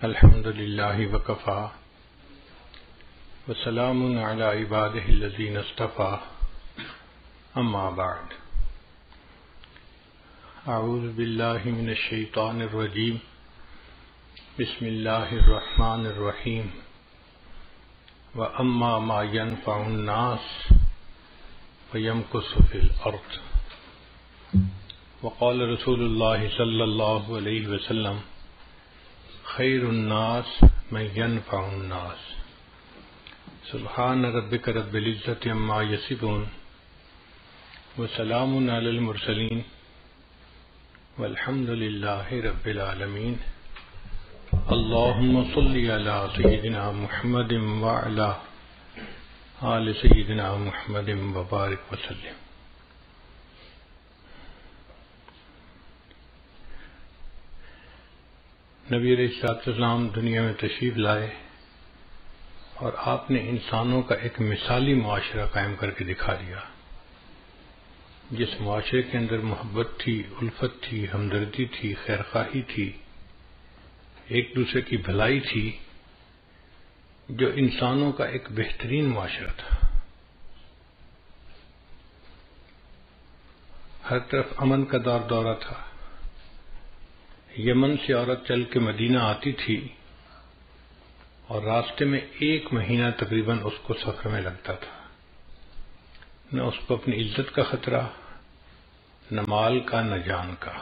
الحمد للہ وکفا وسلام علی عبادہ الذین اصطفی اما بعد اعوذ باللہ من الشیطان الرجیم بسم اللہ الرحمن الرحیم واما ما ينفع الناس فيمكث في الارض وقال رسول اللہ صلی اللہ علیہ وسلم خیر الناس من ينفع الناس سبحان ربک رب العزة عما یصفون وسلام علی المرسلین والحمد للہ رب العالمین اللہم صلی علی سیدنا محمد وعلی آل سیدنا محمد وبارک وسلم۔ نبی علیہ السلام دنیا میں تشریف لائے اور آپ نے انسانوں کا ایک مثالی معاشرہ قائم کر کے دکھا دیا، جس معاشرے کے اندر محبت تھی، الفت تھی، ہمدردی تھی، خیرخواہی تھی، ایک دوسرے کی بھلائی تھی، جو انسانوں کا ایک بہترین معاشرہ تھا۔ ہر طرف امن کا دورہ تھا۔ یمن سے عورت چل کے مدینہ آتی تھی اور راستے میں 1 مہینہ تقریباً اس کو سفر میں لگتا تھا، نہ اس کو اپنی عزت کا خطرہ، نہ مال کا، نہ جان کا۔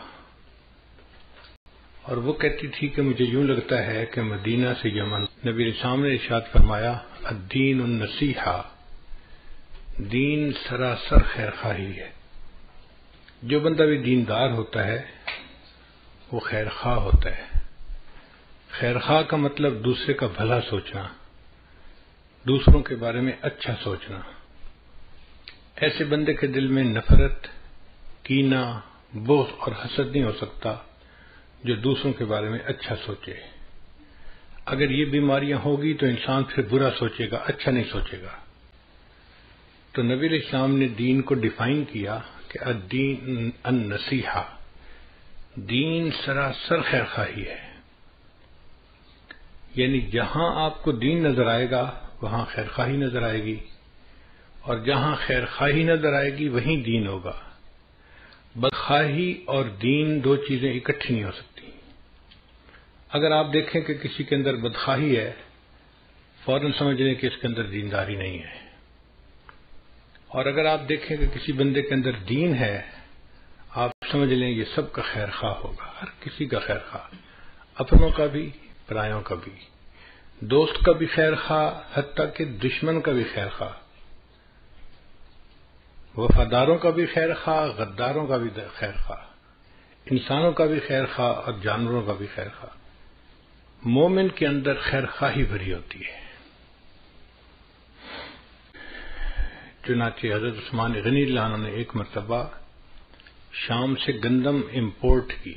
اور وہ کہتی تھی کہ مجھے یوں لگتا ہے کہ مدینہ سے یمن۔ نبی علیہ السلام نے ارشاد فرمایا الدین النصیحہ، دین سراسر خیرخواہی ہے۔ جو بندہ بھی دیندار ہوتا ہے وہ خیرخواہ ہوتا ہے۔ خیرخواہ کا مطلب دوسرے کا بھلا سوچنا، دوسروں کے بارے میں اچھا سوچنا۔ ایسے بندے کے دل میں نفرت، کینہ، بغض اور حسد نہیں ہو سکتا جو دوسروں کے بارے میں اچھا سوچے۔ اگر یہ بیماریاں ہوگی تو انسان پھر برا سوچے گا، اچھا نہیں سوچے گا۔ تو نبی علیہ السلام نے دین کو ڈیفائن کیا کہ الدین النصیحہ، دین سراسر خیرخواہی ہے۔ یعنی جہاں آپ کو دین نظر آئے گا وہاں خیرخواہی نظر آئے گی، اور جہاں خیرخواہی نظر آئے گی وہیں دین ہوگا۔ بدخواہی اور دین 2 چیزیں اکٹھی نہیں ہو سکتی۔ اگر آپ دیکھیں کہ کسی کے اندر بدخواہی ہے، فوراً سمجھ لیں کہ اس کے اندر دینداری نہیں ہے، اور اگر آپ دیکھیں کہ کسی بندے کے اندر دین ہے، آپ سمجھ لیں یہ سب کا خیر خواہ ہوگا، ہر کسی کا خیر خواہ، اپنوں کا بھی، پرایوں کا بھی، دوست کا بھی خیر خواہ، حتیٰ کہ دشمن کا بھی خیر خواہ، وفاداروں کا بھی خیر خواہ، غداروں کا بھی خیر خواہ، انسانوں کا بھی خیر خواہ اور جانوروں کا بھی خیر خواہ۔ مومن کے اندر خیر خواہی بھری ہوتی ہے۔ چنانچہ حضرت عثمان غنی اللہ عنہ نے ایک مرتبہ شام سے گندم امپورٹ کی،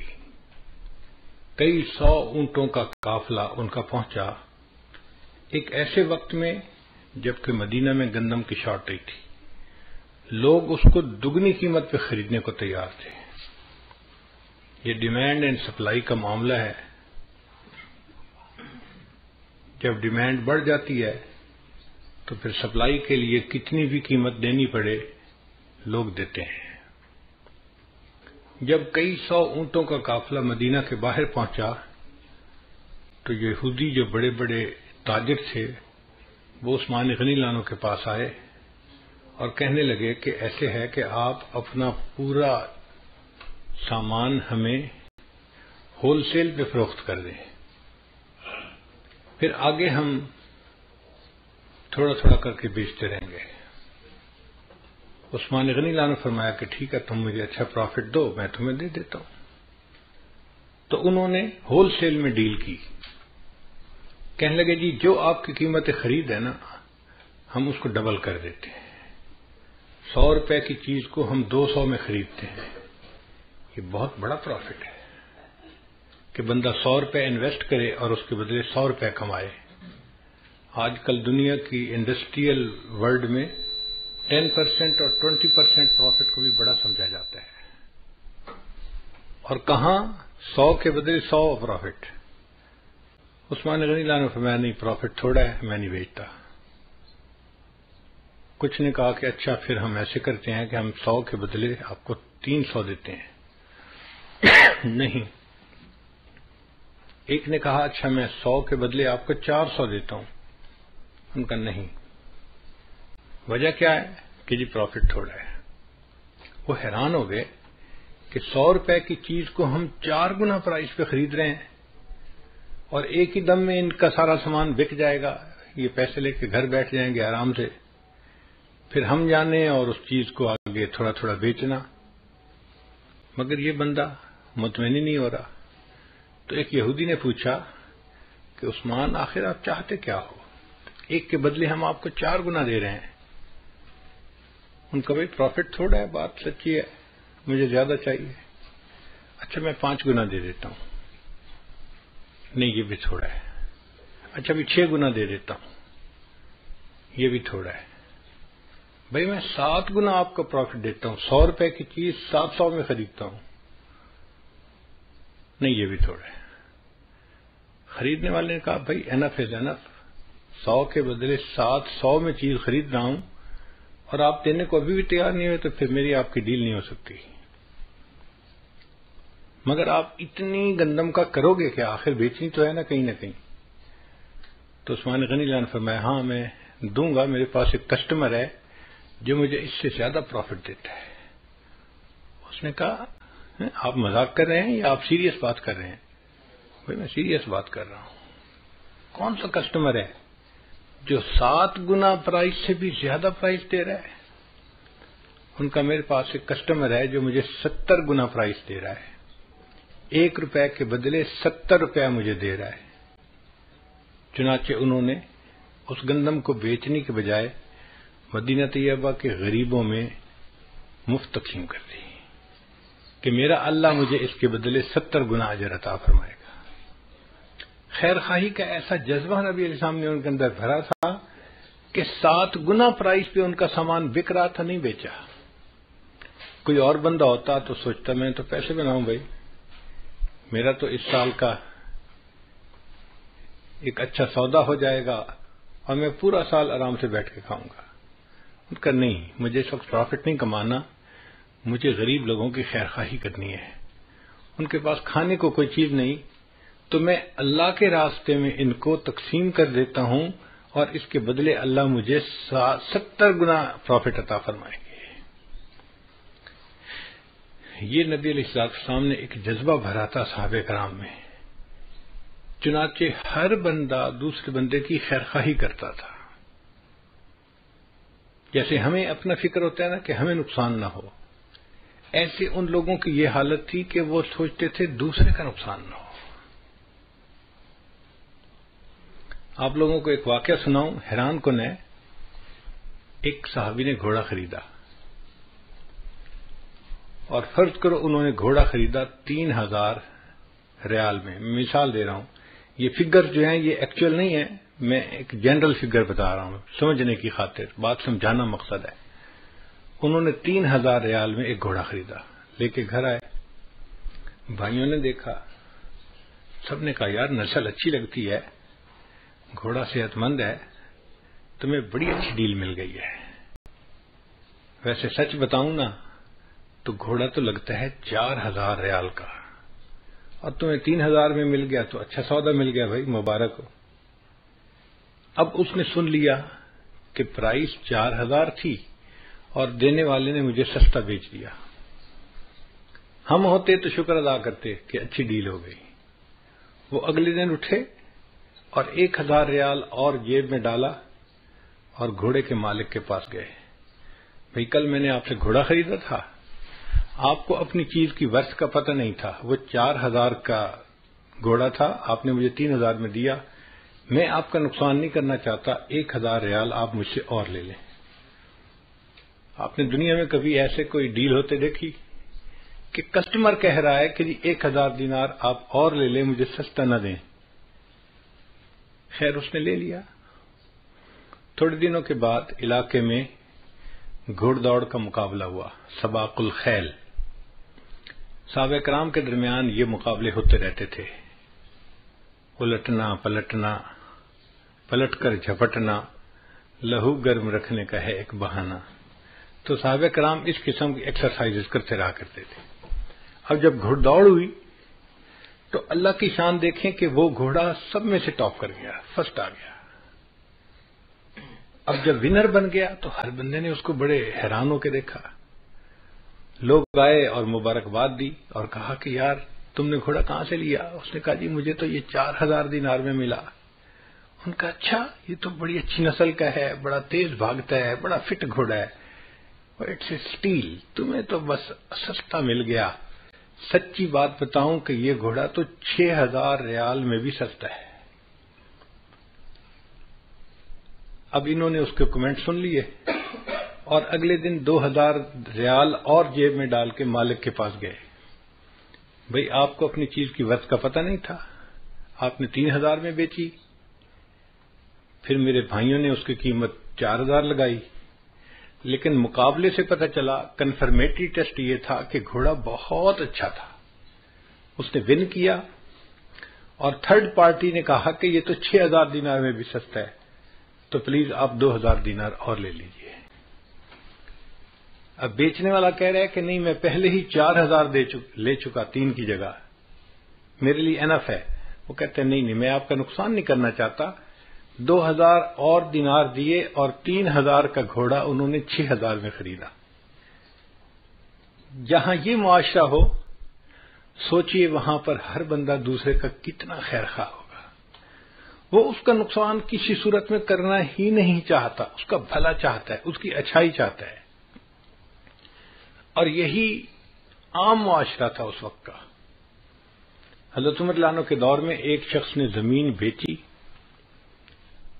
کئی 100 اونٹوں کا قافلہ ان کا پہنچا ایک ایسے وقت میں جبکہ مدینہ میں گندم کی شارٹیج تھی۔ لوگ اس کو دگنی قیمت پہ خریدنے کو تیار تھے۔ یہ ڈیمانڈ اینڈ سپلائی کا معاملہ ہے۔ جب ڈیمانڈ بڑھ جاتی ہے تو پھر سپلائی کے لیے کتنی بھی قیمت دینی پڑے لوگ دیتے ہیں۔ جب کئی 100 اونٹوں کا قافلہ مدینہ کے باہر پہنچا تو یہودی جو بڑے بڑے تاجر تھے وہ عثمان غنی اللہ عنہ کے پاس آئے اور کہنے لگے کہ ایسے ہے کہ آپ اپنا پورا سامان ہمیں ہول سیل پہ فروخت کر دیں، پھر آگے ہم تھوڑا تھوڑا کر کے بیچتے رہیں گے۔ عثمان غنی اللہ نے فرمایا کہ ٹھیک ہے، تم مجھے اچھا پروفٹ دو، میں تمہیں دے دیتا ہوں۔ تو انہوں نے ہول سیل میں ڈیل کی۔ کہنے لگے جی جو آپ کی قیمت خرید ہے نا، ہم اس کو ڈبل کر دیتے ہیں۔ 100 روپے کی چیز کو ہم 200 میں خریدتے ہیں۔ یہ بہت بڑا پروفٹ ہے کہ بندہ 100 روپے انویسٹ کرے اور اس کے بدلے 100 روپے کمائے۔ آج کل دنیا کی انڈسٹریل ورلڈ میں 10% اور 20% پروفٹ کو بھی بڑا سمجھا جاتا ہے، اور کہاں 100 کے بدلے 100 پروفٹ۔ عثمان غنی اللہ نے فرمایا نہیں پروفٹ تھوڑا ہے، میں نہیں بیچتا۔ کچھ نے کہا کہ اچھا پھر ہم ایسے کرتے ہیں کہ ہم 100 کے بدلے آپ کو 300 دیتے ہیں۔ نہیں۔ ایک نے کہا اچھا میں 100 کے بدلے آپ کو 400 دیتا ہوں۔ ان کا نہیں۔ وجہ کیا ہے کہ جی پروفٹ تھوڑا ہے۔ وہ حیران ہو گئے کہ 100 روپے کی چیز کو ہم 4 گنا پرائز پہ خرید رہے ہیں اور ایک ہی دم میں ان کا سارا سامان بک جائے گا، یہ پیسے لے کے گھر بیٹھ جائیں گے آرام سے، پھر ہم جانے اور اس چیز کو آگے تھوڑا تھوڑا بیچنا۔ مگر یہ بندہ مطمئن ہی نہیں ہو رہا۔ تو ایک یہودی نے پوچھا کہ عثمان آخر آپ چاہتے کیا ہو؟ ایک کے بدلے ہم آپ کو 4 گنا دے رہے ہیں۔ ان کا بھائی پروفٹ تھوڑا ہے، بات سچی ہے، مجھے زیادہ چاہیے۔ اچھا میں 5 گنا دے دیتا ہوں۔ نہیں یہ بھی تھوڑا ہے۔ اچھا بھی 6 گنا دے دیتا ہوں۔ یہ بھی تھوڑا ہے۔ بھائی میں 7 گنا آپ کو پروفٹ دیتا ہوں، 100 روپے کی چیز 700 میں خریدتا ہوں۔ نہیں یہ بھی تھوڑا ہے۔ خریدنے والے نے کہا بھائی انف از انف، 100 کے بدلے 700 میں چیز خرید رہا ہوں اور آپ دینے کو ابھی بھی تیار نہیں ہوئے، تو پھر میری آپ کی ڈیل نہیں ہو سکتی۔ مگر آپ اتنی گندم کا کرو گے کہ آخر بیچنی تو ہے نا کہیں نہ کہیں۔ تو عثمان غنی اللہ نے فرمایا ہاں میں دوں گا، میرے پاس ایک کسٹمر ہے جو مجھے اس سے زیادہ پروفٹ دیتا ہے۔ اس نے کہا آپ مذاق کر رہے ہیں یا آپ سیریس بات کر رہے ہیں؟ بھائی میں سیریس بات کر رہا ہوں۔ کون سا کسٹمر ہے جو 7 گنا پرائز سے بھی زیادہ پرائز دے رہا ہے؟ ان کا میرے پاس ایک کسٹمر ہے جو مجھے 70 گنا پرائز دے رہا ہے، 1 روپے کے بدلے 70 روپے مجھے دے رہا ہے۔ چنانچہ انہوں نے اس گندم کو بیچنے کے بجائے مدینہ طیبہ کے غریبوں میں مفت تقسیم کر دی کہ میرا اللہ مجھے اس کے بدلے 70 گنا اجر عطا فرمائے گا۔ خیر خواہی کا ایسا جذبہ نبی علیہ السلام نے ان کے اندر بھرا تھا کہ 7 گنا پرائز پہ ان کا سامان بک رہا تھا، نہیں بیچا۔ کوئی اور بندہ ہوتا تو سوچتا میں تو پیسے بناؤں بھائی، میرا تو اس سال کا ایک اچھا سودا ہو جائے گا اور میں پورا سال آرام سے بیٹھ کے کھاؤں گا۔ ان کا نہیں، مجھے اس وقت پروفٹ نہیں کمانا، مجھے غریب لوگوں کی خیر خواہی کرنی ہے۔ ان کے پاس کھانے کو کوئی چیز نہیں تو میں اللہ کے راستے میں ان کو تقسیم کر دیتا ہوں اور اس کے بدلے اللہ مجھے 70 گنا پروفٹ عطا فرمائیں گے۔ یہ نبی علیہ السلام نے ایک جذبہ بھرا تھا صحابہ کرام میں، چنانچہ ہر بندہ دوسرے بندے کی خیر خواہی کرتا تھا۔ جیسے ہمیں اپنا فکر ہوتا ہے نا کہ ہمیں نقصان نہ ہو، ایسے ان لوگوں کی یہ حالت تھی کہ وہ سوچتے تھے دوسرے کا نقصان نہ ہو۔ آپ لوگوں کو ایک واقعہ سناؤں، حیران کن ہے۔ ایک صحابی نے گھوڑا خریدا اور فرض کرو انہوں نے گھوڑا خریدا 3000 ریال میں، مثال دے رہا ہوں، یہ فگر جو ہیں یہ ایکچوئل نہیں ہے، میں ایک جنرل فگر بتا رہا ہوں سمجھنے کی خاطر، بات سمجھانا مقصد ہے۔ انہوں نے 3000 ریال میں ایک گھوڑا خریدا، لے کے گھر آئے، بھائیوں نے دیکھا، سب نے کہا یار نسل اچھی لگتی ہے، گھوڑا صحت مند ہے، تمہیں بڑی اچھی ڈیل مل گئی ہے۔ ویسے سچ بتاؤں نا تو گھوڑا تو لگتا ہے 4000 ریال کا، اور تمہیں 3000 میں مل گیا تو اچھا سودا مل گیا بھائی، مبارک ہو۔ اب اس نے سن لیا کہ پرائس 4000 تھی اور دینے والے نے مجھے سستا بیچ دیا، ہم ہوتے تو شکر ادا کرتے کہ اچھی ڈیل ہو گئی۔ وہ اگلے دن اٹھے اور 1000 ریال اور جیب میں ڈالا اور گھوڑے کے مالک کے پاس گئے، بھائی کل میں نے آپ سے گھوڑا خریدا تھا، آپ کو اپنی چیز کی ورث کا پتہ نہیں تھا، وہ 4000 کا گھوڑا تھا، آپ نے مجھے 3000 میں دیا، میں آپ کا نقصان نہیں کرنا چاہتا، 1000 ریال آپ مجھ سے اور لے لیں۔ آپ نے دنیا میں کبھی ایسے کوئی ڈیل ہوتے دیکھی کہ کسٹمر کہہ رہا ہے کہ جی 1000 دینار آپ اور لے لیں، مجھے سستا نہ دیں؟ خیر اس نے لے لیا۔ تھوڑے دنوں کے بعد علاقے میں گھوڑ دوڑ کا مقابلہ ہوا، سباق الخیل، صحابہ کرام کے درمیان یہ مقابلے ہوتے رہتے تھے۔ الٹنا پلٹنا، پلٹ کر جھپٹنا، لہو گرم رکھنے کا ہے ایک بہانہ۔ تو صحابہ کرام اس قسم کی ایکسرسائز کرتے رہا کرتے تھے۔ اب جب گھڑ دوڑ ہوئی تو اللہ کی شان دیکھیں کہ وہ گھوڑا سب میں سے ٹاپ کر گیا، فرسٹ آ گیا۔ اب جب ونر بن گیا تو ہر بندے نے اس کو بڑے حیران ہو کے دیکھا۔ لوگ آئے اور مبارکباد دی اور کہا کہ یار تم نے گھوڑا کہاں سے لیا؟ اس نے کہا جی مجھے تو یہ 4000 دینار میں ملا۔ ان کا اچھا، یہ تو بڑی اچھی نسل کا ہے، بڑا تیز بھاگتا ہے، بڑا فٹ گھوڑا ہے۔ اٹس اے اسٹیل، تمہیں تو بس سستا مل گیا۔ سچی بات بتاؤں کہ یہ گھوڑا تو 6000 ریال میں بھی سستا ہے۔ اب انہوں نے اس کے کمنٹ سن لیے اور اگلے دن 2000 ریال اور جیب میں ڈال کے مالک کے پاس گئے۔ بھئی آپ کو اپنی چیز کی ورث کا پتہ نہیں تھا، آپ نے 3000 میں بیچی، پھر میرے بھائیوں نے اس کی قیمت 4000 لگائی، لیکن مقابلے سے پتہ چلا، کنفرمیٹری ٹیسٹ یہ تھا کہ گھوڑا بہت اچھا تھا، اس نے ون کیا، اور تھرڈ پارٹی نے کہا کہ یہ تو 6000 دینار میں بھی سستا ہے، تو پلیز آپ 2000 دینار اور لے لیجئے۔ اب بیچنے والا کہہ رہا ہے کہ نہیں میں پہلے ہی 4000 لے چکا 3 کی جگہ، میرے لیے انف ہے۔ وہ کہتے ہیں نہیں میں آپ کا نقصان نہیں کرنا چاہتا، 2000 اور دینار دیے اور 3000 کا گھوڑا انہوں نے 6000 میں خریدا۔ جہاں یہ معاشرہ ہو سوچئے وہاں پر ہر بندہ دوسرے کا کتنا خیر خواہ ہوگا، وہ اس کا نقصان کسی صورت میں کرنا ہی نہیں چاہتا، اس کا بھلا چاہتا ہے، اس کی اچھائی چاہتا ہے۔ اور یہی عام معاشرہ تھا اس وقت کا۔ حضرت عمر رضی اللہ عنہ کے دور میں ایک شخص نے زمین بیچی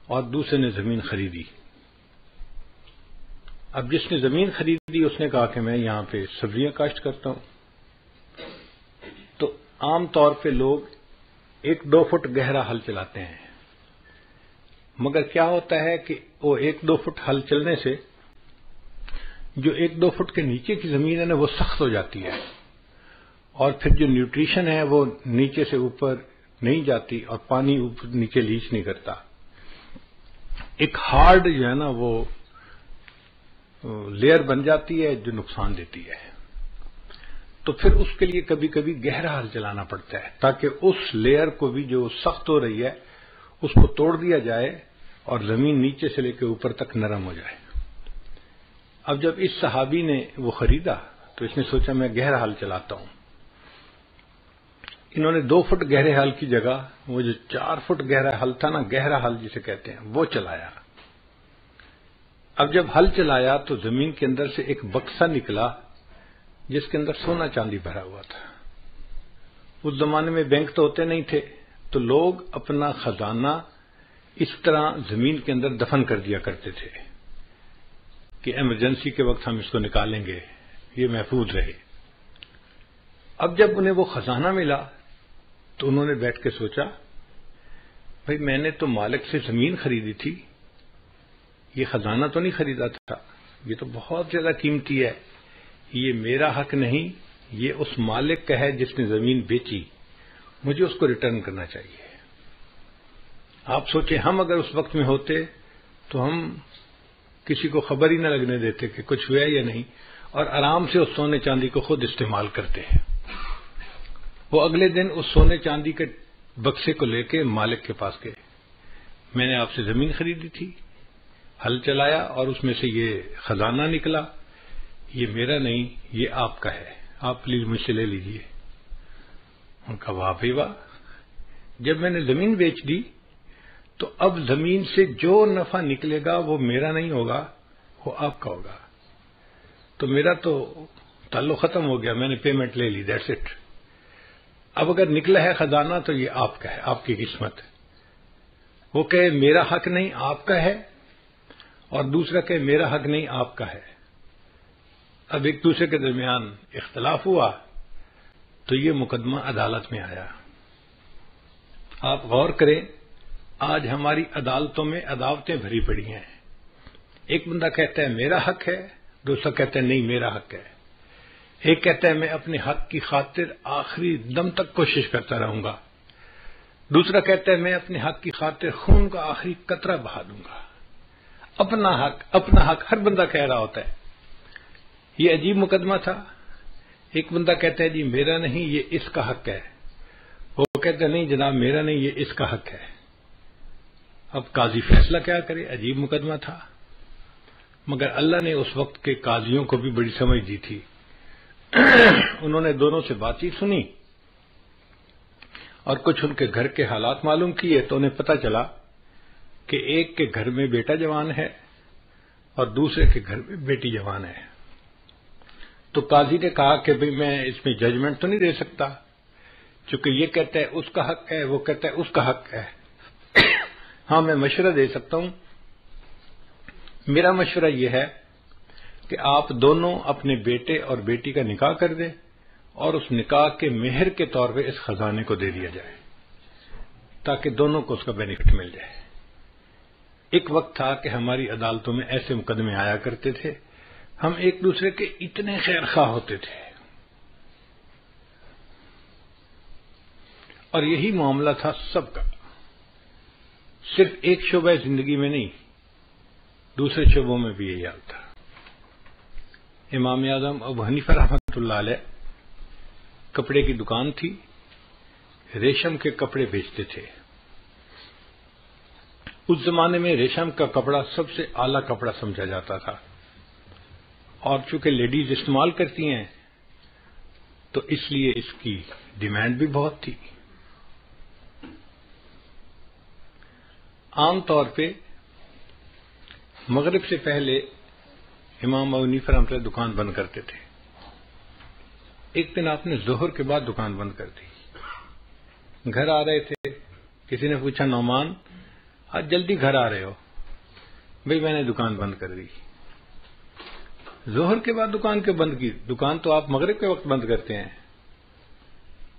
اور دوسرے نے زمین خریدی۔ اب جس نے زمین خریدی اس نے کہا کہ میں یہاں پہ سبزیاں کاشت کرتا ہوں، تو عام طور پہ لوگ 1-2 فٹ گہرا ہل چلاتے ہیں، مگر کیا ہوتا ہے کہ وہ 1-2 فٹ ہل چلنے سے جو 1-2 فٹ کے نیچے کی زمین ہے نا وہ سخت ہو جاتی ہے، اور پھر جو نیوٹریشن ہے وہ نیچے سے اوپر نہیں جاتی اور پانی اوپر نیچے لیچ نہیں کرتا، ایک ہارڈ جو ہے نا وہ لیئر بن جاتی ہے جو نقصان دیتی ہے۔ تو پھر اس کے لیے کبھی کبھی گہرا ہل چلانا پڑتا ہے تاکہ اس لیئر کو بھی جو سخت ہو رہی ہے اس کو توڑ دیا جائے اور زمین نیچے سے لے کے اوپر تک نرم ہو جائے۔ اب جب اس صحابی نے وہ خریدا تو اس نے سوچا میں گہرا ہل چلاتا ہوں۔ انہوں نے 2 فٹ گہرے ہل کی جگہ وہ جو 4 فٹ گہرا ہل تھا نا، گہرا ہل جسے کہتے ہیں، وہ چلایا۔ اب جب ہل چلایا تو زمین کے اندر سے ایک بکسا نکلا جس کے اندر سونا چاندی بھرا ہوا تھا۔ اس زمانے میں بینک تو ہوتے نہیں تھے، تو لوگ اپنا خزانہ اس طرح زمین کے اندر دفن کر دیا کرتے تھے کہ ایمرجنسی کے وقت ہم اس کو نکالیں گے، یہ محفوظ رہے۔ اب جب انہیں وہ خزانہ ملا تو انہوں نے بیٹھ کے سوچا بھئی میں نے تو مالک سے زمین خریدی تھی، یہ خزانہ تو نہیں خریدا تھا، یہ تو بہت زیادہ قیمتی ہے، یہ میرا حق نہیں، یہ اس مالک کا ہے جس نے زمین بیچی، مجھے اس کو ریٹرن کرنا چاہیے۔ آپ سوچیں ہم اگر اس وقت میں ہوتے تو ہم کسی کو خبر ہی نہ لگنے دیتے کہ کچھ ہوا یا نہیں، اور آرام سے اس سونے چاندی کو خود استعمال کرتے ہیں۔ وہ اگلے دن اس سونے چاندی کے بکسے کو لے کے مالک کے پاس گئے، میں نے آپ سے زمین خریدی تھی، ہل چلایا اور اس میں سے یہ خزانہ نکلا، یہ میرا نہیں، یہ آپ کا ہے، آپ پلیز مجھ سے لے لیجئے۔ ان کا واہ بھائی واہ، جب میں نے زمین بیچ دی تو اب زمین سے جو نفع نکلے گا وہ میرا نہیں ہوگا، وہ آپ کا ہوگا، تو میرا تو تعلق ختم ہو گیا، میں نے پیمنٹ لے لی، دیٹس اٹ۔ اب اگر نکلا ہے خزانہ تو یہ آپ کا ہے، آپ کی قسمت۔ وہ کہے میرا حق نہیں آپ کا ہے، اور دوسرا کہے میرا حق نہیں آپ کا ہے، اب ایک دوسرے کے درمیان اختلاف ہوا تو یہ مقدمہ عدالت میں آیا۔ آپ غور کریں، آج ہماری عدالتوں میں عداوتیں بھری پڑی ہیں، ایک بندہ کہتا ہے میرا حق ہے، دوسرا کہتا ہے نہیں میرا حق ہے، ایک کہتا ہے میں اپنے حق کی خاطر آخری دم تک کوشش کرتا رہوں گا، دوسرا کہتا ہے میں اپنے حق کی خاطر خون کا آخری قطرہ بہا دوں گا. اپنا حق ہر بندہ کہہ رہا ہوتا ہے. یہ عجیب مقدمہ تھا. ایک بندہ کہتا ہے جی میرا نہیں یہ اس کا حق ہے، وہ کہتا ہے نہیں جناب میرا نہیں یہ اس کا حق ہے. اب قاضی فیصلہ کیا کرے؟ عجیب مقدمہ تھا. مگر اللہ نے اس وقت کے قاضیوں کو بھی بڑی سمجھ دی تھی. انہوں نے دونوں سے بات چیت سنی اور کچھ ان کے گھر کے حالات معلوم کیے تو انہیں پتہ چلا کہ ایک کے گھر میں بیٹا جوان ہے اور دوسرے کے گھر میں بیٹی جوان ہے. تو قاضی نے کہا کہ بھئی میں اس میں ججمنٹ تو نہیں دے سکتا، چونکہ یہ کہتا ہے اس کا حق ہے، وہ کہتا ہے اس کا حق ہے. ہاں میں مشورہ دے سکتا ہوں. میرا مشورہ یہ ہے کہ آپ دونوں اپنے بیٹے اور بیٹی کا نکاح کر دیں اور اس نکاح کے مہر کے طور پہ اس خزانے کو دے دیا جائے تاکہ دونوں کو اس کا بینیفٹ مل جائے. ایک وقت تھا کہ ہماری عدالتوں میں ایسے مقدمے آیا کرتے تھے، ہم ایک دوسرے کے اتنے خیر خواہ ہوتے تھے، اور یہی معاملہ تھا سب کا. صرف ایک شعبہ زندگی میں نہیں، دوسرے شعبوں میں بھی یہی حال تھا. امام اعظم ابو حنیفہ رحمۃ اللہ علیہ کپڑے کی دکان تھی، ریشم کے کپڑے بیچتے تھے. اس زمانے میں ریشم کا کپڑا سب سے اعلیٰ کپڑا سمجھا جاتا تھا، اور چونکہ لیڈیز استعمال کرتی ہیں تو اس لیے اس کی ڈیمانڈ بھی بہت تھی. عام طور پہ مغرب سے پہلے امام ابو حنیفہ رحمۃ اللہ دکان بند کرتے تھے. ایک دن آپ نے ظہر کے بعد دکان بند کر دی. گھر آ رہے تھے، کسی نے پوچھا نعمان آج جلدی گھر آ رہے ہو؟ بھئی میں نے دکان بند کر دی. ظہر کے بعد دکان کیوں بند کی؟ دکان تو آپ مغرب کے وقت بند کرتے ہیں.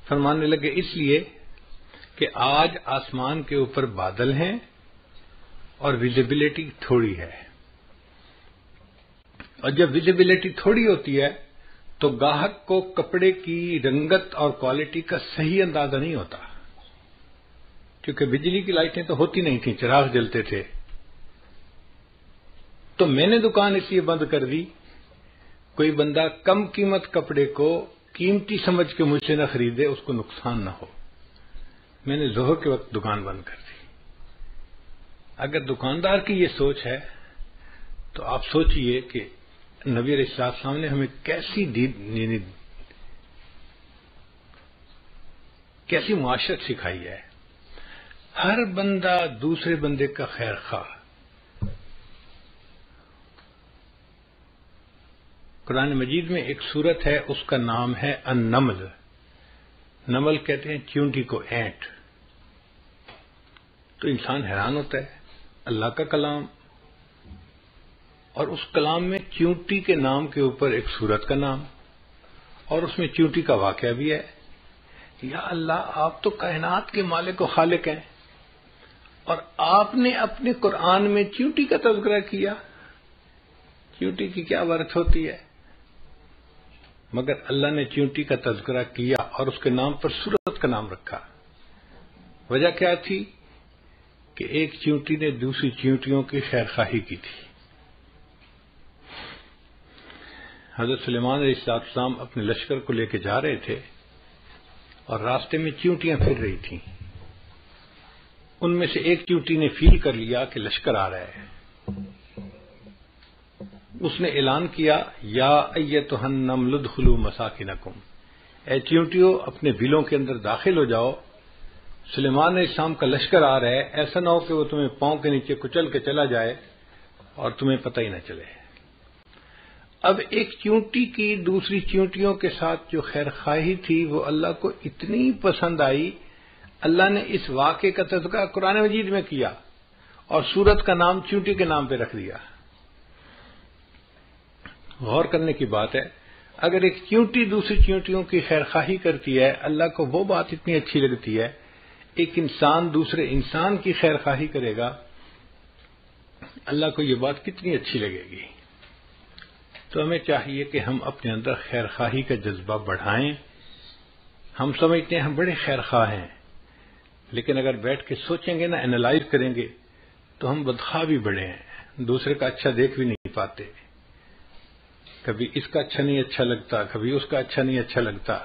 فرمانے لگے اس لیے کہ آج آسمان کے اوپر بادل ہیں اور ویزیبلٹی تھوڑی ہے، اور جب ویزیبلٹی تھوڑی ہوتی ہے تو گاہک کو کپڑے کی رنگت اور کوالٹی کا صحیح اندازہ نہیں ہوتا، کیونکہ بجلی کی لائٹیں تو ہوتی نہیں تھیں، چراغ جلتے تھے. تو میں نے دکان اس لیے بند کر دی کوئی بندہ کم قیمت کپڑے کو قیمتی سمجھ کے مجھ سے نہ خریدے، اس کو نقصان نہ ہو. میں نے ظہر کے وقت دکان بند کر دی. اگر دکاندار کی یہ سوچ ہے تو آپ سوچئے کہ نبی علیہ السلام نے ہمیں کیسی معاشرت سکھائی ہے. ہر بندہ دوسرے بندے کا خیر خواہ. قرآن مجید میں ایک سورت ہے، اس کا نام ہے النمل. نمل کہتے ہیں چیونٹی کو، اینٹ. تو انسان حیران ہوتا ہے، اللہ کا کلام اور اس کلام میں چیونٹی کے نام کے اوپر ایک سورت کا نام، اور اس میں چیونٹی کا واقعہ بھی ہے. یا اللہ، آپ تو کائنات کے مالک و خالق ہیں اور آپ نے اپنے قرآن میں چیونٹی کا تذکرہ کیا. چیونٹی کی کیا ورت ہوتی ہے؟ مگر اللہ نے چیونٹی کا تذکرہ کیا اور اس کے نام پر سورت کا نام رکھا. وجہ کیا تھی؟ کہ ایک چیونٹی نے دوسری چیونٹیوں کی خیر خواہی کی تھی. حضرت سلیمان علیہ السلام اپنے لشکر کو لے کے جا رہے تھے اور راستے میں چیونٹیاں پھر رہی تھیں. ان میں سے ایک چیونٹی نے فیل کر لیا کہ لشکر آ رہا ہے. اس نے اعلان کیا، یا ایتھا النمل ادخلوا مساکنکم، اے چیونٹیوں اپنے بلوں کے اندر داخل ہو جاؤ، سلیمان علیہ السلام کا لشکر آ رہا ہے. ایسا نہ ہو کہ وہ تمہیں پاؤں کے نیچے کچل کے چلا جائے اور تمہیں پتہ ہی نہ چلے. اب ایک چیونٹی کی دوسری چیونٹیوں کے ساتھ جو خیر خواہی تھی وہ اللہ کو اتنی پسند آئی، اللہ نے اس واقعے کا تذکرہ قرآن مجید میں کیا اور سورت کا نام چیونٹی کے نام پہ رکھ دیا. غور کرنے کی بات ہے، اگر ایک چیونٹی دوسری چیونٹیوں کی خیر خواہی کرتی ہے، اللہ کو وہ بات اتنی اچھی لگتی ہے. ایک انسان دوسرے انسان کی خیر خواہی کرے گا، اللہ کو یہ بات کتنی اچھی لگے گی. تو ہمیں چاہیے کہ ہم اپنے اندر خیر خواہی کا جذبہ بڑھائیں. ہم سمجھتے ہیں ہم بڑے خیر خواہ ہیں، لیکن اگر بیٹھ کے سوچیں گے نا، اینالائز کریں گے، تو ہم بدخواہ بھی بڑے ہیں، دوسرے کا اچھا دیکھ بھی نہیں پاتے، کبھی اس کا اچھا نہیں اچھا لگتا، کبھی اس کا اچھا نہیں اچھا لگتا،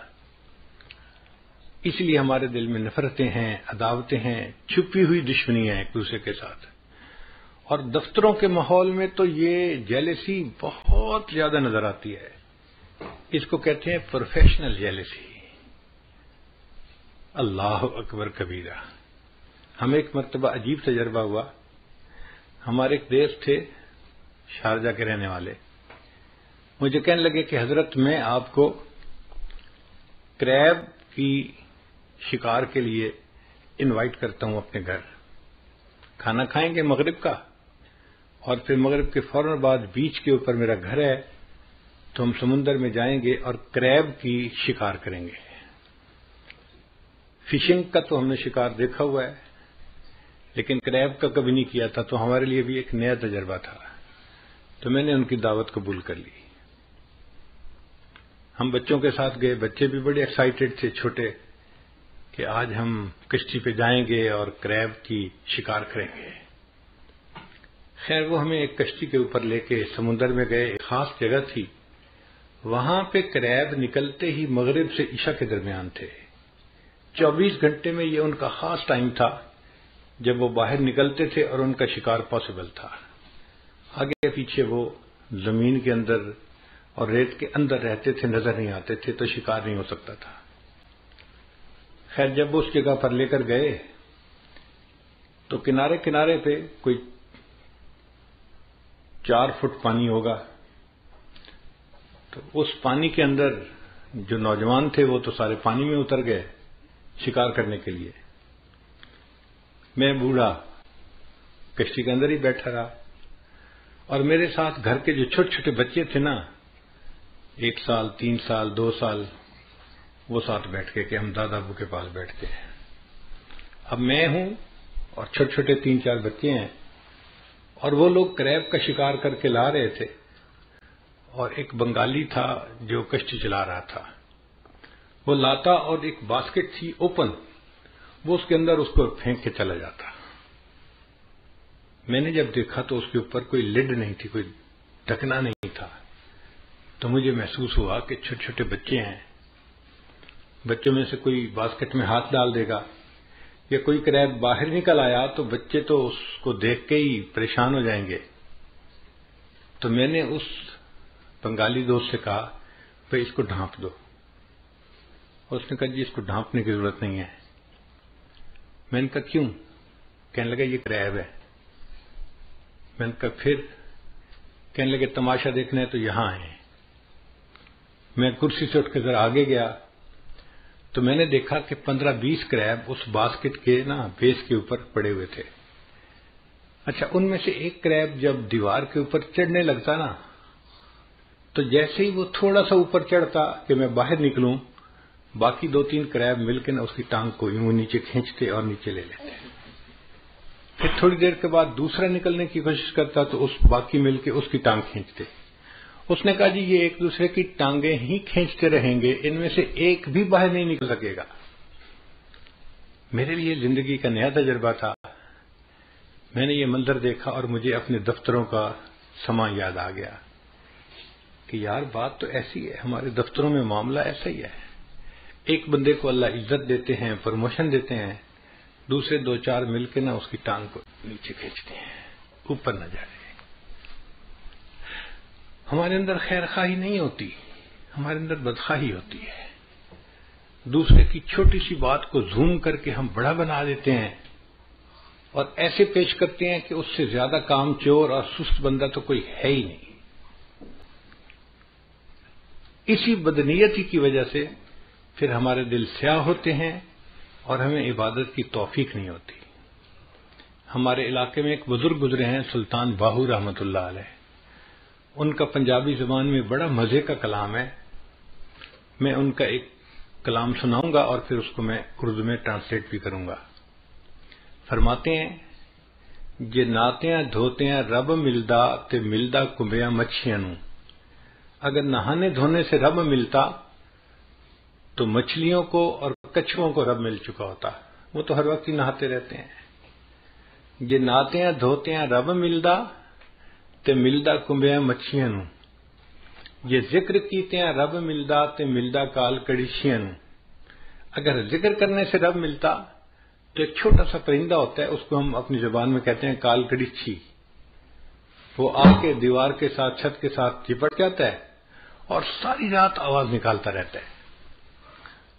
اس لیے ہمارے دل میں نفرتیں ہیں، عداوتیں ہیں، چھپی ہوئی دشمنیاں ہیں ایک دوسرے کے ساتھ. اور دفتروں کے ماحول میں تو یہ جیلسی بہت زیادہ نظر آتی ہے. اس کو کہتے ہیں پروفیشنل جیلسی. اللہ اکبر کبیرہ. ہمیں ایک مرتبہ عجیب تجربہ ہوا. ہمارے ایک دوست تھے شارجہ کے رہنے والے، مجھے کہنے لگے کہ حضرت میں آپ کو کریب کی شکار کے لیے انوائٹ کرتا ہوں اپنے گھر. کھانا کھائیں گے مغرب کا، اور پھر مغرب کے فوراً بعد بیچ کے اوپر میرا گھر ہے، تو ہم سمندر میں جائیں گے اور کریب کی شکار کریں گے. فشنگ کا تو ہم نے شکار دیکھا ہوا ہے، لیکن کریب کا کبھی نہیں کیا تھا، تو ہمارے لیے بھی ایک نیا تجربہ تھا. تو میں نے ان کی دعوت قبول کر لی. ہم بچوں کے ساتھ گئے، بچے بھی بڑے ایکسائٹڈ تھے چھوٹے، کہ آج ہم کشتی پہ جائیں گے اور کریب کی شکار کریں گے. خیر وہ ہمیں ایک کشتی کے اوپر لے کے سمندر میں گئے. ایک خاص جگہ تھی، وہاں پہ کریب نکلتے ہی مغرب سے عشاء کے درمیان تھے. 24 گھنٹے میں یہ ان کا خاص ٹائم تھا جب وہ باہر نکلتے تھے اور ان کا شکار پاسبل تھا. آگے پیچھے وہ زمین کے اندر اور ریت کے اندر رہتے تھے، نظر نہیں آتے تھے، تو شکار نہیں ہو سکتا تھا. خیر جب وہ اس جگہ پر لے کر گئے تو کنارے کنارے پہ کوئی 4 فٹ پانی ہوگا. تو اس پانی کے اندر جو نوجوان تھے وہ تو سارے پانی میں اتر گئے شکار کرنے کے لیے. میں بوڑھا کشتی کے اندر ہی بیٹھا رہا، اور میرے ساتھ گھر کے جو چھوٹے چھوٹے بچے تھے نا، 1 سال 3 سال 2 سال، وہ ساتھ بیٹھ کے کہ ہم دادا ابو کے پاس بیٹھتے ہیں. اب میں ہوں اور چھوٹے چھوٹے 3-4 بچے ہیں، اور وہ لوگ کریب کا شکار کر کے لا رہے تھے، اور ایک بنگالی تھا جو کشتی چلا رہا تھا. وہ لاتا اور ایک باسکٹ تھی اوپن، وہ اس کے اندر اس کو پھینک کے چلا جاتا. میں نے جب دیکھا تو اس کے اوپر کوئی لڈ نہیں تھی، کوئی ڈھکنا نہیں تھا. تو مجھے محسوس ہوا کہ چھوٹے چھوٹے بچے ہیں، بچوں میں سے کوئی باسکٹ میں ہاتھ ڈال دے گا، یا کوئی کریب باہر نکل آیا تو بچے تو اس کو دیکھ کے ہی پریشان ہو جائیں گے. تو میں نے اس بنگالی دوست سے کہا بھائی اس کو ڈھانپ دو. اس نے کہا جی اس کو ڈھانپنے کی ضرورت نہیں ہے. میں نے کہا کیوں؟ کہنے لگا یہ کریب ہے. میں نے کہا پھر؟ کہنے لگے تماشا دیکھنا ہے تو یہاں آئے. میں کرسی سے اٹھ کے ذرا آگے گیا تو میں نے دیکھا کہ 15-20 کریب اس باسکٹ کے نا بیس کے اوپر پڑے ہوئے تھے. اچھا ان میں سے ایک کریب جب دیوار کے اوپر چڑھنے لگتا نا، تو جیسے ہی وہ تھوڑا سا اوپر چڑھتا کہ میں باہر نکلوں، باقی 2-3 کریب مل کے نا اس کی ٹانگ کو یوں نیچے کھینچتے اور نیچے لے لیتے. پھر تھوڑی دیر کے بعد دوسرا نکلنے کی کوشش کرتا تو اس باقی مل کے اس کی ٹانگ کھینچتے. اس نے کہا جی یہ ایک دوسرے کی ٹانگیں ہی کھینچتے رہیں گے، ان میں سے ایک بھی باہر نہیں نکل سکے گا. میرے لیے زندگی کا نیا تجربہ تھا. میں نے یہ منظر دیکھا اور مجھے اپنے دفتروں کا سما یاد آ گیا کہ یار بات تو ایسی ہے، ہمارے دفتروں میں معاملہ ایسا ہی ہے. ایک بندے کو اللہ عزت دیتے ہیں، پروموشن دیتے ہیں، دوسرے 2-4 مل کے نا اس کی ٹانگ کو نیچے کھینچتے ہیں، اوپر نہ جائے. ہمارے اندر خیر خواہی نہیں ہوتی، ہمارے اندر بدخواہی ہوتی ہے. دوسرے کی چھوٹی سی بات کو زوم کر کے ہم بڑا بنا دیتے ہیں اور ایسے پیش کرتے ہیں کہ اس سے زیادہ کام چور اور سست بندہ تو کوئی ہے ہی نہیں. اسی بدنیتی کی وجہ سے پھر ہمارے دل سیاہ ہوتے ہیں اور ہمیں عبادت کی توفیق نہیں ہوتی. ہمارے علاقے میں ایک بزرگ گزرے ہیں سلطان باہو رحمۃ اللہ علیہ. ان کا پنجابی زبان میں بڑا مزے کا کلام ہے. میں ان کا ایک کلام سناؤں گا اور پھر اس کو میں اردو میں ٹرانسلیٹ بھی کروں گا. فرماتے ہیں جے ناتیاں دھوتیاں رب ملدا تے ملدا کنبیاں مچھیاں نوں. اگر نہانے دھونے سے رب ملتا تو مچھلیوں کو اور کچھووں کو رب مل چکا ہوتا. وہ تو ہر وقت ہی نہاتے رہتے ہیں. جے نہاتے ہیں دھوتے ہیں رب ملدا تے ملدا کنبیاں مچھیاں نو. جے ذکر کیتے ہیں رب ملدا تے ملدا کال کڑیشیاں نو. اگر ذکر کرنے سے رب ملتا تو ایک چھوٹا سا پرندہ ہوتا ہے، اس کو ہم اپنی زبان میں کہتے ہیں کال کڑیچھی. وہ آ کے دیوار کے ساتھ چھت کے ساتھ چپٹ جاتا ہے اور ساری رات آواز نکالتا رہتا ہے.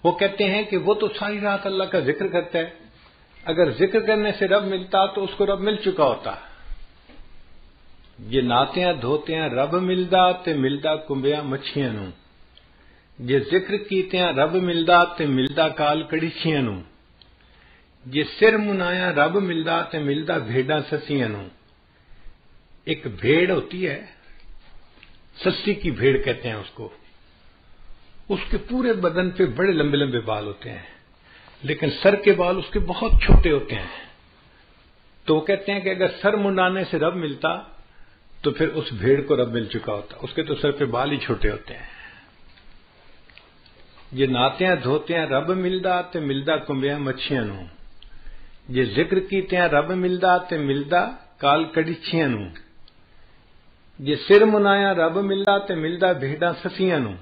وہ کہتے ہیں کہ وہ تو ساری رات اللہ کا ذکر کرتا ہے، اگر ذکر کرنے سے رب ملتا تو اس کو رب مل چکا ہوتا. یہ نہاتے ہیں دھوتے ہیں رب ملدا تے ملدا کنبیاں مچھیاں نو. جے ذکر کیتے ہیں رب ملدا تے ملدا کال کڑیچیاں نو. جے سر منایا رب ملدا تے ملدا بھیڑاں سسیاں نو. ایک بھیڑ ہوتی ہے، سسی کی بھیڑ کہتے ہیں اس کو. اس کے پورے بدن پہ بڑے لمبے لمبے بال ہوتے ہیں، لیکن سر کے بال اس کے بہت چھوٹے ہوتے ہیں. تو وہ کہتے ہیں کہ اگر سر منڈانے سے رب ملتا تو پھر اس بھیڑ کو رب مل چکا ہوتا، اس کے تو سر پہ بال ہی چھوٹے ہوتے ہیں. یہ نہاتے ہیں دھوتے ہیں رب ملدا تے ملدا کنبیاں مچھیاں نو. یہ ذکر کیتے ہیں رب ملدا تے ملدا کال کڑیچیاں نو. یہ سر منایا رب ملدا تے ملدا بھیڑاں سسیاں نو.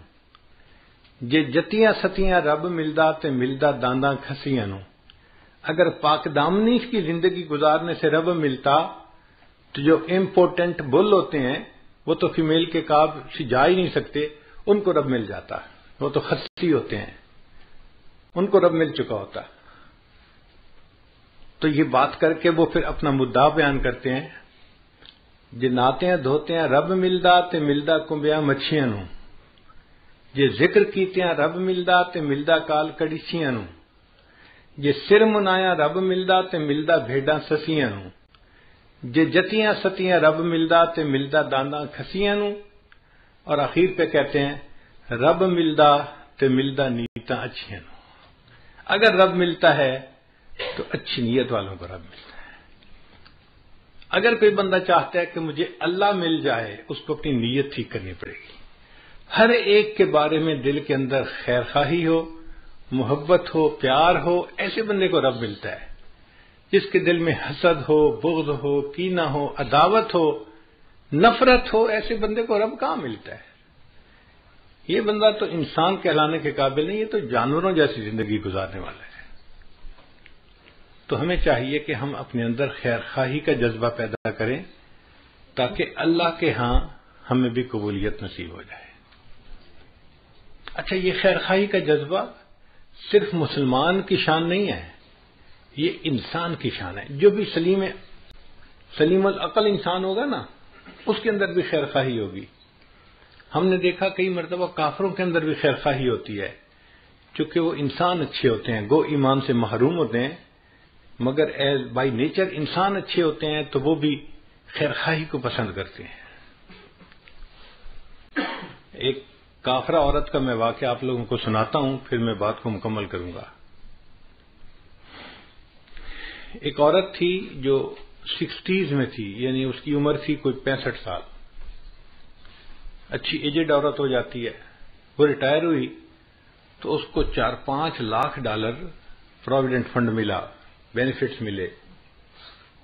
جے جتیاں ستیاں رب ملدا تے ملدا دانداں کھسیاں نو. اگر پاک دامنی کی زندگی گزارنے سے رب ملتا تو جو امپورٹنٹ بل ہوتے ہیں وہ تو فیمیل کے کاب سے جا ہی نہیں سکتے، ان کو رب مل جاتا. وہ تو خصی ہوتے ہیں، ان کو رب مل چکا ہوتا. تو یہ بات کر کے وہ پھر اپنا مدعا بیان کرتے ہیں. جے نہاتے ہیں دھوتے ہیں رب ملدا تے ملدا کنبیاں مچھیاں نو. جے ذکر کیتے ہیں رب ملدا تے ملدا کال کڑیچیاں نو. جے سر منایا رب ملدا تے ملدا بھیڑاں سسیاں نو. جے جتیاں ستیاں رب ملدا تے ملدا دانداں کھسیاں نو. اور آخر پہ کہتے ہیں رب ملدا تے ملدا نیتاں اچھیاں نو. اگر رب ملتا ہے تو اچھی نیت والوں کو رب ملتا ہے. اگر کوئی بندہ چاہتا ہے کہ مجھے اللہ مل جائے، اس کو اپنی نیت ٹھیک کرنی پڑے گی. ہر ایک کے بارے میں دل کے اندر خیر خواہی ہو، محبت ہو، پیار ہو، ایسے بندے کو رب ملتا ہے. جس کے دل میں حسد ہو، بغض ہو، کینہ ہو، عداوت ہو، نفرت ہو، ایسے بندے کو رب کہاں ملتا ہے؟ یہ بندہ تو انسان کہلانے کے قابل نہیں، یہ تو جانوروں جیسی زندگی گزارنے والا ہے. تو ہمیں چاہیے کہ ہم اپنے اندر خیر خواہی کا جذبہ پیدا کریں تاکہ اللہ کے ہاں ہمیں بھی قبولیت نصیب ہو جائے. اچھا، یہ خیر خواہی کا جذبہ صرف مسلمان کی شان نہیں ہے، یہ انسان کی شان ہے. جو بھی سلیم العقل انسان ہوگا نا، اس کے اندر بھی خیر خواہی ہوگی. ہم نے دیکھا کئی مرتبہ کافروں کے اندر بھی خیر خواہی ہوتی ہے، چونکہ وہ انسان اچھے ہوتے ہیں، گو ایمان سے محروم ہوتے ہیں، مگر ایز بائی نیچر انسان اچھے ہوتے ہیں تو وہ بھی خیر خواہی کو پسند کرتے ہیں. ایک کافرہ عورت کا میں واقعہ آپ لوگوں کو سناتا ہوں، پھر میں بات کو مکمل کروں گا. ایک عورت تھی جو 60s میں تھی، یعنی اس کی عمر تھی کوئی 65 سال. اچھی ایجڈ عورت ہو جاتی ہے. وہ ریٹائر ہوئی تو اس کو $4-5 لاکھ پروویڈنٹ فنڈ ملا، بینیفٹس ملے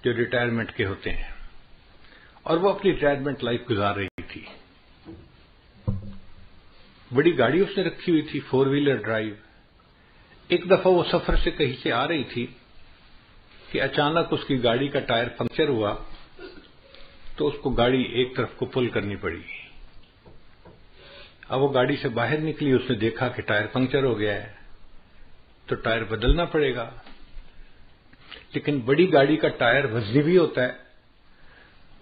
جو ریٹائرمنٹ کے ہوتے ہیں، اور وہ اپنی ریٹائرمنٹ لائف گزار رہی تھی. بڑی گاڑی اس نے رکھی ہوئی تھی، 4 ویلر ڈرائیو. ایک دفعہ وہ سفر سے کہیں سے آ رہی تھی کہ اچانک اس کی گاڑی کا ٹائر پنکچر ہوا تو اس کو گاڑی ایک طرف کو پل کرنی پڑی. اب وہ گاڑی سے باہر نکلی، اس نے دیکھا کہ ٹائر پنکچر ہو گیا ہے تو ٹائر بدلنا پڑے گا. لیکن بڑی گاڑی کا ٹائر وزنی بھی ہوتا ہے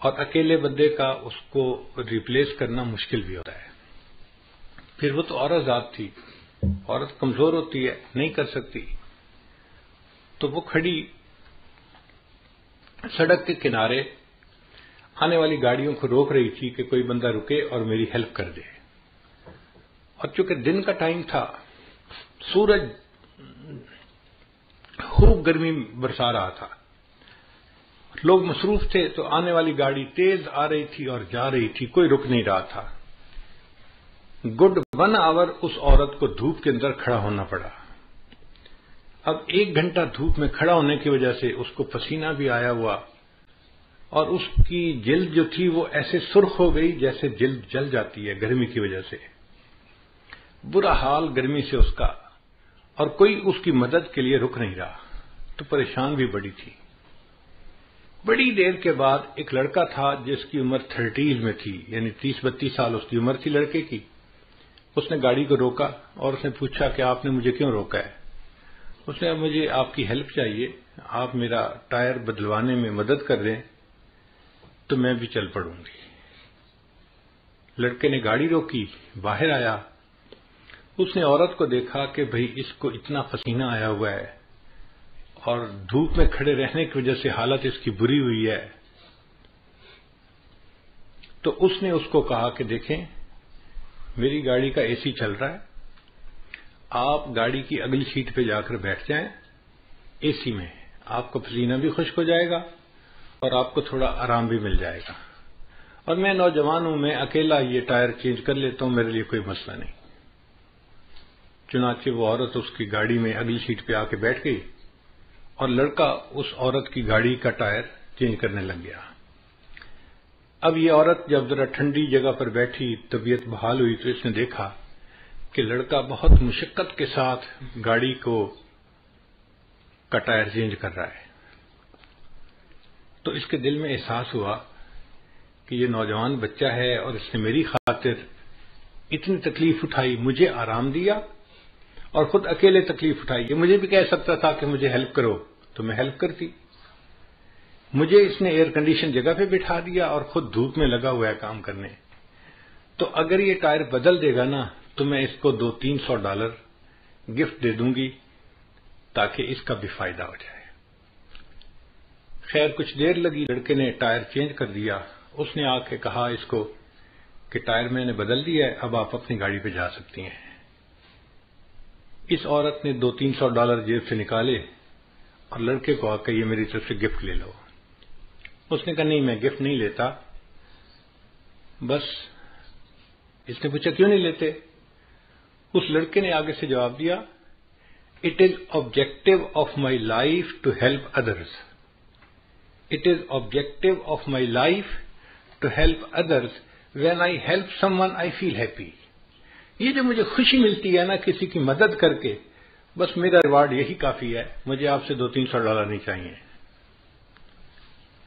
اور اکیلے بندے کا اس کو ریپلیس کرنا مشکل بھی ہوتا ہے. پھر وہ تو عورت ذات تھی، عورت کمزور ہوتی ہے، نہیں کر سکتی. تو وہ کھڑی سڑک کے کنارے آنے والی گاڑیوں کو روک رہی تھی کہ کوئی بندہ رکے اور میری ہیلپ کر دے. اور چونکہ دن کا ٹائم تھا، سورج خوب گرمی برسا رہا تھا، لوگ مصروف تھے، تو آنے والی گاڑی تیز آ رہی تھی اور جا رہی تھی، کوئی رک نہیں رہا تھا. گڈ 1 آور اس عورت کو دھوپ کے اندر کھڑا ہونا پڑا. اب 1 گھنٹہ دھوپ میں کھڑا ہونے کی وجہ سے اس کو پسینہ بھی آیا ہوا اور اس کی جلد جو تھی وہ ایسے سرخ ہو گئی جیسے جلد جل جاتی ہے گرمی کی وجہ سے. برا حال گرمی سے اس کا، اور کوئی اس کی مدد کے لیے رک نہیں رہا، تو پریشان بھی بڑی تھی. بڑی دیر کے بعد ایک لڑکا تھا جس کی عمر 30 میں تھی، یعنی 30-32 سال اس کی عمر تھی لڑکے کی. اس نے گاڑی کو روکا اور اس نے پوچھا کہ آپ نے مجھے کیوں روکا ہے؟ اس نے مجھے آپ کی ہیلپ چاہیے، آپ میرا ٹائر بدلوانے میں مدد کر دیں تو میں بھی چل پڑوں گی. لڑکے نے گاڑی روکی، باہر آیا. اس نے عورت کو دیکھا کہ بھئی اس کو اتنا پسینہ آیا ہوا ہے اور دھوپ میں کھڑے رہنے کی وجہ سے حالت اس کی بری ہوئی ہے. تو اس نے اس کو کہا کہ دیکھیں میری گاڑی کا اے سی چل رہا ہے، آپ گاڑی کی اگلی سیٹ پہ جا کر بیٹھ جائیں اے سی میں، آپ کو پسینہ بھی خشک ہو جائے گا اور آپ کو تھوڑا آرام بھی مل جائے گا. اور میں نوجوان ہوں، میں اکیلا یہ ٹائر چینج کر لیتا ہوں، میرے لیے کوئی مسئلہ نہیں. چنانچہ وہ عورت اس کی گاڑی میں اگلی سیٹ پہ آ کے بیٹھ گئی اور لڑکا اس عورت کی گاڑی کا ٹائر چینج کرنے لگ گیا. اب یہ عورت جب ذرا ٹھنڈی جگہ پر بیٹھی، طبیعت بحال ہوئی، تو اس نے دیکھا کہ لڑکا بہت مشقت کے ساتھ گاڑی کا ٹائر چینج کر رہا ہے. تو اس کے دل میں احساس ہوا کہ یہ نوجوان بچہ ہے اور اس نے میری خاطر اتنی تکلیف اٹھائی، مجھے آرام دیا اور خود اکیلے تکلیف اٹھائی. یہ مجھے بھی کہہ سکتا تھا کہ مجھے ہیلپ کرو تو میں ہیلپ کرتی. مجھے اس نے ایئر کنڈیشن جگہ پہ بٹھا دیا اور خود دھوپ میں لگا ہوا ہے کام کرنے. تو اگر یہ ٹائر بدل دے گا نا تو میں اس کو $200-300 گفٹ دے دوں گی تاکہ اس کا بھی فائدہ ہو جائے. خیر کچھ دیر لگی، لڑکے نے ٹائر چینج کر دیا. اس نے آ کے کہا اس کو کہ ٹائر میں نے بدل دیا ہے، اب آپ اپنی گاڑی پہ جا سکتی ہیں. اس عورت نے $200-300 جیب سے نکالے اور لڑکے کو آ کے یہ میری طرف سے گفٹ لے لو. اس نے کہا نہیں میں گفٹ نہیں لیتا. بس اس نے پوچھا کیوں نہیں لیتے؟ اس لڑکے نے آگے سے جواب دیا it is objective of my life to help others. It is objective of my life to help others. When I help someone I feel happy. یہ جو مجھے خوشی ملتی ہے نا کسی کی مدد کر کے، بس میرا ریوارڈ یہی کافی ہے، مجھے آپ سے $200-300 نہیں چاہیے.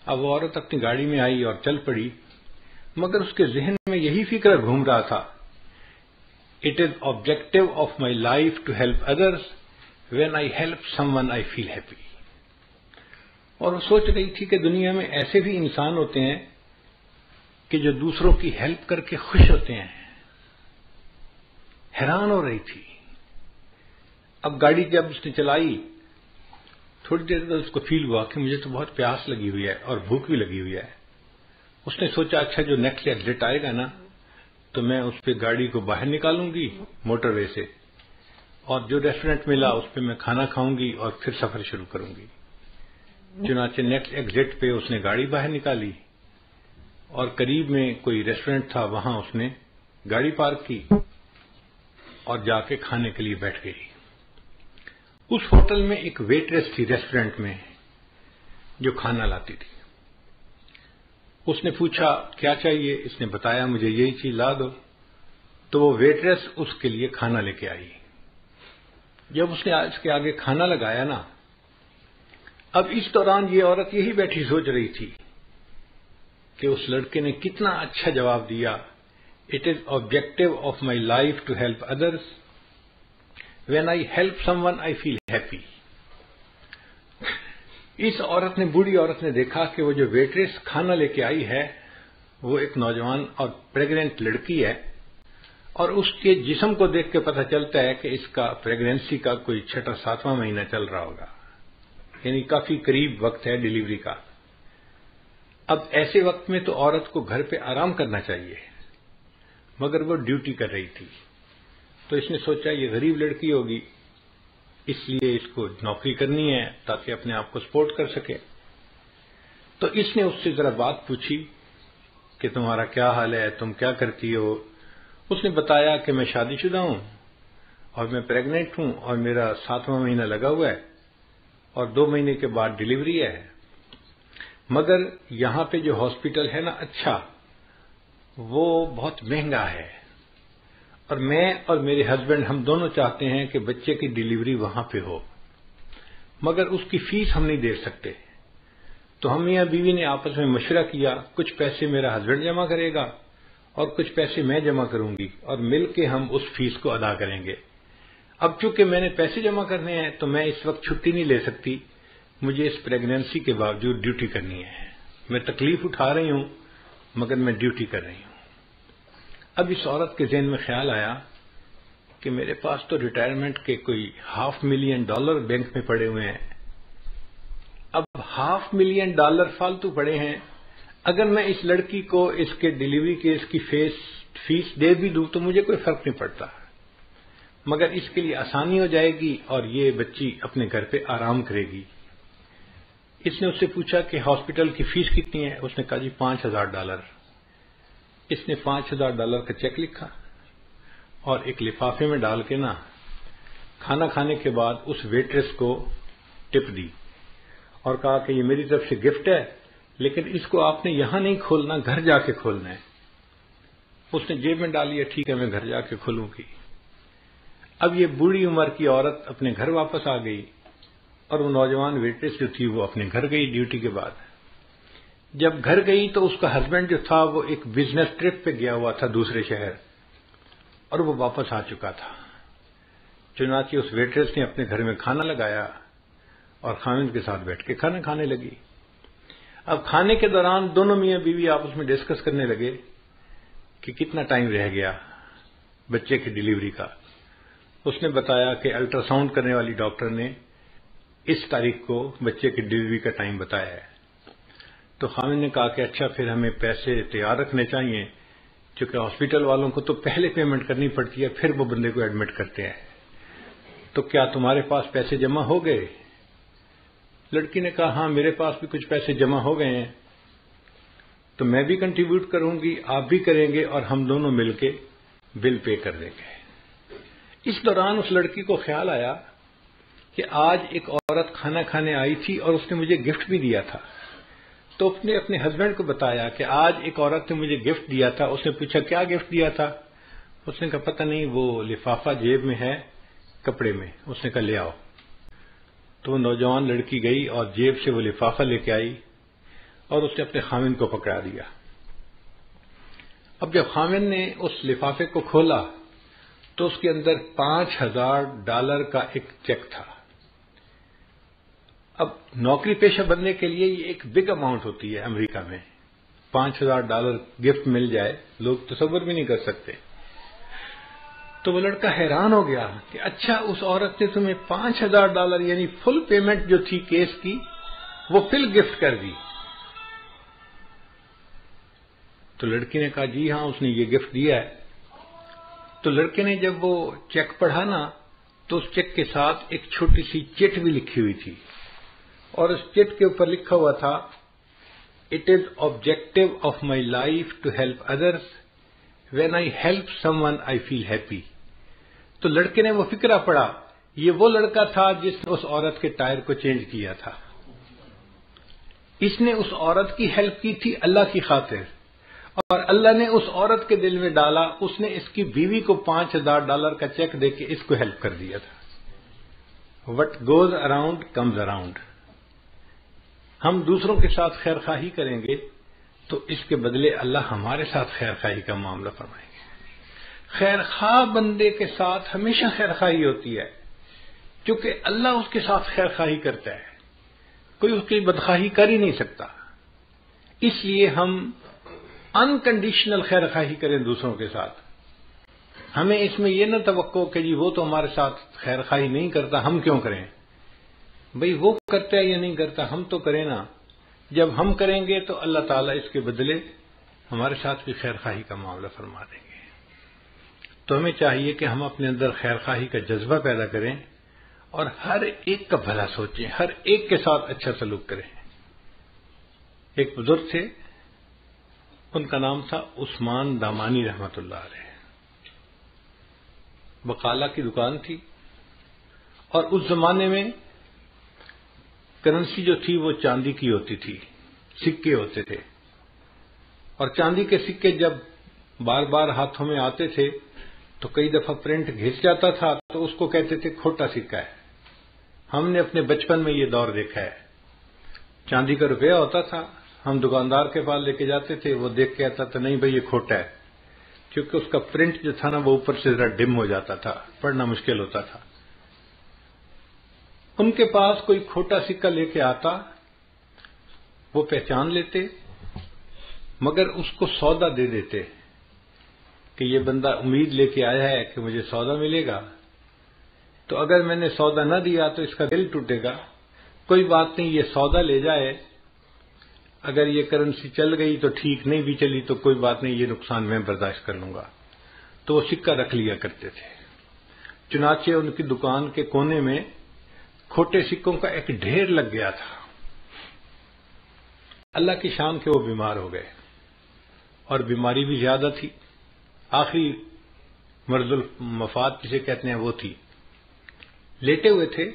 اب وہ عورت اپنی گاڑی میں آئی اور چل پڑی، مگر اس کے ذہن میں یہی فکر گھوم رہا تھا it is objective of my life to help others. When I help someone I feel happy. اور وہ سوچ رہی تھی کہ دنیا میں ایسے بھی انسان ہوتے ہیں کہ جو دوسروں کی ہیلپ کر کے خوش ہوتے ہیں. حیران ہو رہی تھی. اب گاڑی جب اس نے چلائی تھوڑی دیر بعد اس کو فیل ہوا کہ مجھے تو بہت پیاس لگی ہوئی ہے اور بھوک بھی لگی ہوئی ہے. اس نے سوچا اچھا جو نیکسٹ ایگزٹ آئے گا نا تو میں اس پہ گاڑی کو باہر نکالوں گی موٹر وے سے، اور جو ریسٹورینٹ ملا اس پہ میں کھانا کھاؤں گی اور پھر سفر شروع کروں گی. چنانچہ نیکسٹ ایگزٹ پہ اس نے گاڑی باہر نکالی اور قریب میں کوئی ریسٹورینٹ تھا، وہاں اس نے گاڑی پارک کی اور جا کے کھانے کے لیے بیٹھ گئی. اس ہوٹل میں ایک ویٹریس تھی ریسٹورینٹ میں جو کھانا لاتی تھی. اس نے پوچھا کیا چاہیے؟ اس نے بتایا مجھے یہی چیز لا دو. تو وہ ویٹریس اس کے لیے کھانا لے کے آئی. جب اس نے اس کے آگے کھانا لگایا نا، اب اس دوران یہ عورت یہی بیٹھی سوچ رہی تھی کہ اس لڑکے نے کتنا اچھا جواب دیا it is objective of my life to help others. When I help someone I feel happy. اس عورت نے، بوڑھی عورت نے دیکھا کہ وہ جو ویٹریس کھانا لے کے آئی ہے وہ ایک نوجوان اور پریگننٹ لڑکی ہے، اور اس کے جسم کو دیکھ کے پتہ چلتا ہے کہ اس کا پریگنینسی کا کوئی 6واں مہینہ چل رہا ہوگا، یعنی کافی قریب وقت ہے ڈیلیوری کا. اب ایسے وقت میں تو عورت کو گھر پہ آرام کرنا چاہیے، مگر وہ ڈیوٹی کر رہی تھی. تو اس نے سوچا یہ غریب لڑکی ہوگی، اس لیے اس کو نوکری کرنی ہے تاکہ اپنے آپ کو سپورٹ کر سکے. تو اس نے اس سے ذرا بات پوچھی کہ تمہارا کیا حال ہے، تم کیا کرتی ہو؟ اس نے بتایا کہ میں شادی شدہ ہوں اور میں پریگننٹ ہوں اور میرا 7واں مہینہ لگا ہوا ہے اور 2 مہینے کے بعد ڈیلیوری ہے. مگر یہاں پہ جو ہاسپٹل ہے نا اچھا وہ بہت مہنگا ہے اور میں اور میرے ہسبینڈ ہم دونوں چاہتے ہیں کہ بچے کی ڈیلیوری وہاں پہ ہو مگر اس کی فیس ہم نہیں دے سکتے. تو ہم میاں بیوی نے آپس میں مشورہ کیا, کچھ پیسے میرا ہسبینڈ جمع کرے گا اور کچھ پیسے میں جمع کروں گی اور مل کے ہم اس فیس کو ادا کریں گے. اب چونکہ میں نے پیسے جمع کرنے ہیں تو میں اس وقت چھٹی نہیں لے سکتی, مجھے اس پریگنینسی کے باوجود ڈیوٹی کرنی ہے. میں تکلیف اٹھا رہی ہوں مگر میں ڈیوٹی کر رہی ہوں. اب اس عورت کے ذہن میں خیال آیا کہ میرے پاس تو ریٹائرمنٹ کے کوئی $500,000 بینک میں پڑے ہوئے ہیں. اب $500,000 فالتو پڑے ہیں, اگر میں اس لڑکی کو اس کے ڈیلیوری کے اس کی فیس دے بھی دوں تو مجھے کوئی فرق نہیں پڑتا, مگر اس کے لیے آسانی ہو جائے گی اور یہ بچی اپنے گھر پہ آرام کرے گی. اس نے اس سے پوچھا کہ ہاسپٹل کی فیس کتنی ہے؟ اس نے کہا جی $5,000. اس نے $5,000 کا چیک لکھا اور ایک لفافے میں ڈال کے نا کھانا کھانے کے بعد اس ویٹریس کو ٹپ دی اور کہا کہ یہ میری طرف سے گفٹ ہے لیکن اس کو آپ نے یہاں نہیں کھولنا, گھر جا کے کھولنا ہے. اس نے جیب میں ڈالی, ٹھیک ہے میں گھر جا کے کھولوں گی. اب یہ بوڑھی عمر کی عورت اپنے گھر واپس آ گئی اور وہ نوجوان ویٹریس جو تھی وہ اپنے گھر گئی ڈیوٹی کے بعد. جب گھر گئی تو اس کا ہسبینڈ جو تھا وہ ایک بزنس ٹرپ پہ گیا ہوا تھا دوسرے شہر اور وہ واپس آ چکا تھا. چنانچہ اس ویٹریس نے اپنے گھر میں کھانا لگایا اور خاوند کے ساتھ بیٹھ کے کھانا کھانے لگی. اب کھانے کے دوران دونوں میاں بیوی آپس میں ڈسکس کرنے لگے کہ کتنا ٹائم رہ گیا بچے کی ڈیلیوری کا. اس نے بتایا کہ الٹرا ساؤنڈ کرنے والی ڈاکٹر نے اس تاریخ کو بچے کی ڈیلیوری کا ٹائم بتایا ہے. تو خاوند نے کہا کہ اچھا پھر ہمیں پیسے تیار رکھنے چاہیے چونکہ ہاسپٹل والوں کو تو پہلے پیمنٹ کرنی پڑتی ہے پھر وہ بندے کو ایڈمٹ کرتے ہیں, تو کیا تمہارے پاس پیسے جمع ہو گئے؟ لڑکی نے کہا ہاں میرے پاس بھی کچھ پیسے جمع ہو گئے ہیں, تو میں بھی کنٹریبیوٹ کروں گی, آپ بھی کریں گے اور ہم دونوں مل کے بل پے کر دیں گے. اس دوران اس لڑکی کو خیال آیا کہ آج ایک عورت کھانا کھانے آئی تھی اور اس نے مجھے گفٹ بھی دیا تھا. تو اس نے اپنے ہسبینڈ کو بتایا کہ آج ایک عورت نے مجھے گفٹ دیا تھا. اس نے پوچھا کیا گفٹ دیا تھا؟ اس نے کہا پتہ نہیں, وہ لفافہ جیب میں ہے کپڑے میں. اس نے کہا لے آؤ. تو وہ نوجوان لڑکی گئی اور جیب سے وہ لفافہ لے کے آئی اور اس نے اپنے خاوند کو پکڑا دیا. اب جب خاوند نے اس لفافے کو کھولا تو اس کے اندر $5,000 کا ایک چیک تھا. اب نوکری پیشہ بننے کے لیے یہ ایک بگ اماؤنٹ ہوتی ہے امریکہ میں. $5,000 گفٹ مل جائے لوگ تصور بھی نہیں کر سکتے. تو وہ لڑکا حیران ہو گیا کہ اچھا اس عورت نے تمہیں $5,000 یعنی فل پیمنٹ جو تھی کیس کی وہ فل گفٹ کر دی. تو لڑکی نے کہا جی ہاں اس نے یہ گفٹ دیا ہے. تو لڑکے نے جب وہ چیک پڑھا نا تو اس چیک کے ساتھ ایک چھوٹی سی چٹ بھی لکھی ہوئی تھی اور اس چٹ کے اوپر لکھا ہوا تھا it is objective of my life to help others when I help someone I feel happy. تو لڑکے نے وہ فکرہ پڑا, یہ وہ لڑکا تھا جس نے اس عورت کے ٹائر کو چینج کیا تھا. اس نے اس عورت کی ہیلپ کی تھی اللہ کی خاطر اور اللہ نے اس عورت کے دل میں ڈالا, اس نے اس کی بیوی کو $5,000 کا چیک دے کے اس کو ہیلپ کر دیا تھا. What goes around comes around. ہم دوسروں کے ساتھ خیر خواہی کریں گے تو اس کے بدلے اللہ ہمارے ساتھ خیر خواہی کا معاملہ فرمائیں گے. خیر خواہ بندے کے ساتھ ہمیشہ خیر خواہی ہوتی ہے کیونکہ اللہ اس کے ساتھ خیر خواہی کرتا ہے, کوئی اس کی بدخواہی کر ہی نہیں سکتا. اس لیے ہم انکنڈیشنل خیر خواہی کریں دوسروں کے ساتھ. ہمیں اس میں یہ نہ توقع کہ جی وہ تو ہمارے ساتھ خیر خواہی نہیں کرتا ہم کیوں کریں. بھئی وہ کرتا ہے یا نہیں کرتا ہم تو کریں نا. جب ہم کریں گے تو اللہ تعالیٰ اس کے بدلے ہمارے ساتھ بھی خیر خواہی کا معاملہ فرما دیں گے. تو ہمیں چاہیے کہ ہم اپنے اندر خیر خواہی کا جذبہ پیدا کریں اور ہر ایک کا بھلا سوچیں, ہر ایک کے ساتھ اچھا سلوک کریں. ایک بزرگ تھے, ان کا نام تھا عثمان دامانی رحمت اللہ علیہ. بقالہ کی دکان تھی، اور اس زمانے میں کرنسی جو تھی وہ چاندی کی ہوتی تھی، سکے ہوتے تھے، اور چاندی کے سکے جب بار بار ہاتھوں میں آتے تھے تو کئی دفعہ پرنٹ گھس جاتا تھا، تو اس کو کہتے تھے کھوٹا سکہ ہے۔ ہم نے اپنے بچپن میں یہ دور دیکھا ہے۔ چاندی کا روپیہ ہوتا تھا، ہم دکاندار کے پاس لے کے جاتے تھے، وہ دیکھ کے آتا تھا نہیں بھائی یہ کھوٹا ہے، کیونکہ اس کا پرنٹ جو تھا نا وہ اوپر سے ذرا ڈم ہو جاتا تھا، پڑھنا مشکل ہوتا تھا۔ ان کے پاس کوئی کھوٹا سکہ لے کے آتا، وہ پہچان لیتے، مگر اس کو سودا دے دیتے کہ یہ بندہ امید لے کے آیا ہے کہ مجھے سودا ملے گا، تو اگر میں نے سودا نہ دیا تو اس کا دل ٹوٹے گا، کوئی بات نہیں، یہ سودا لے جائے، اگر یہ کرنسی چل گئی تو ٹھیک، نہیں بھی چلی تو کوئی بات نہیں، یہ نقصان میں برداشت کر لوں گا۔ تو وہ سکہ رکھ لیا کرتے تھے۔ چنانچہ ان کی دکان کے کونے میں کھوٹے سکوں کا ایک ڈھیر لگ گیا تھا۔ اللہ کی شان کے وہ بیمار ہو گئے، اور بیماری بھی زیادہ تھی، آخری مرض المفات جسے کہتے ہیں وہ تھی۔ لیٹے ہوئے تھے،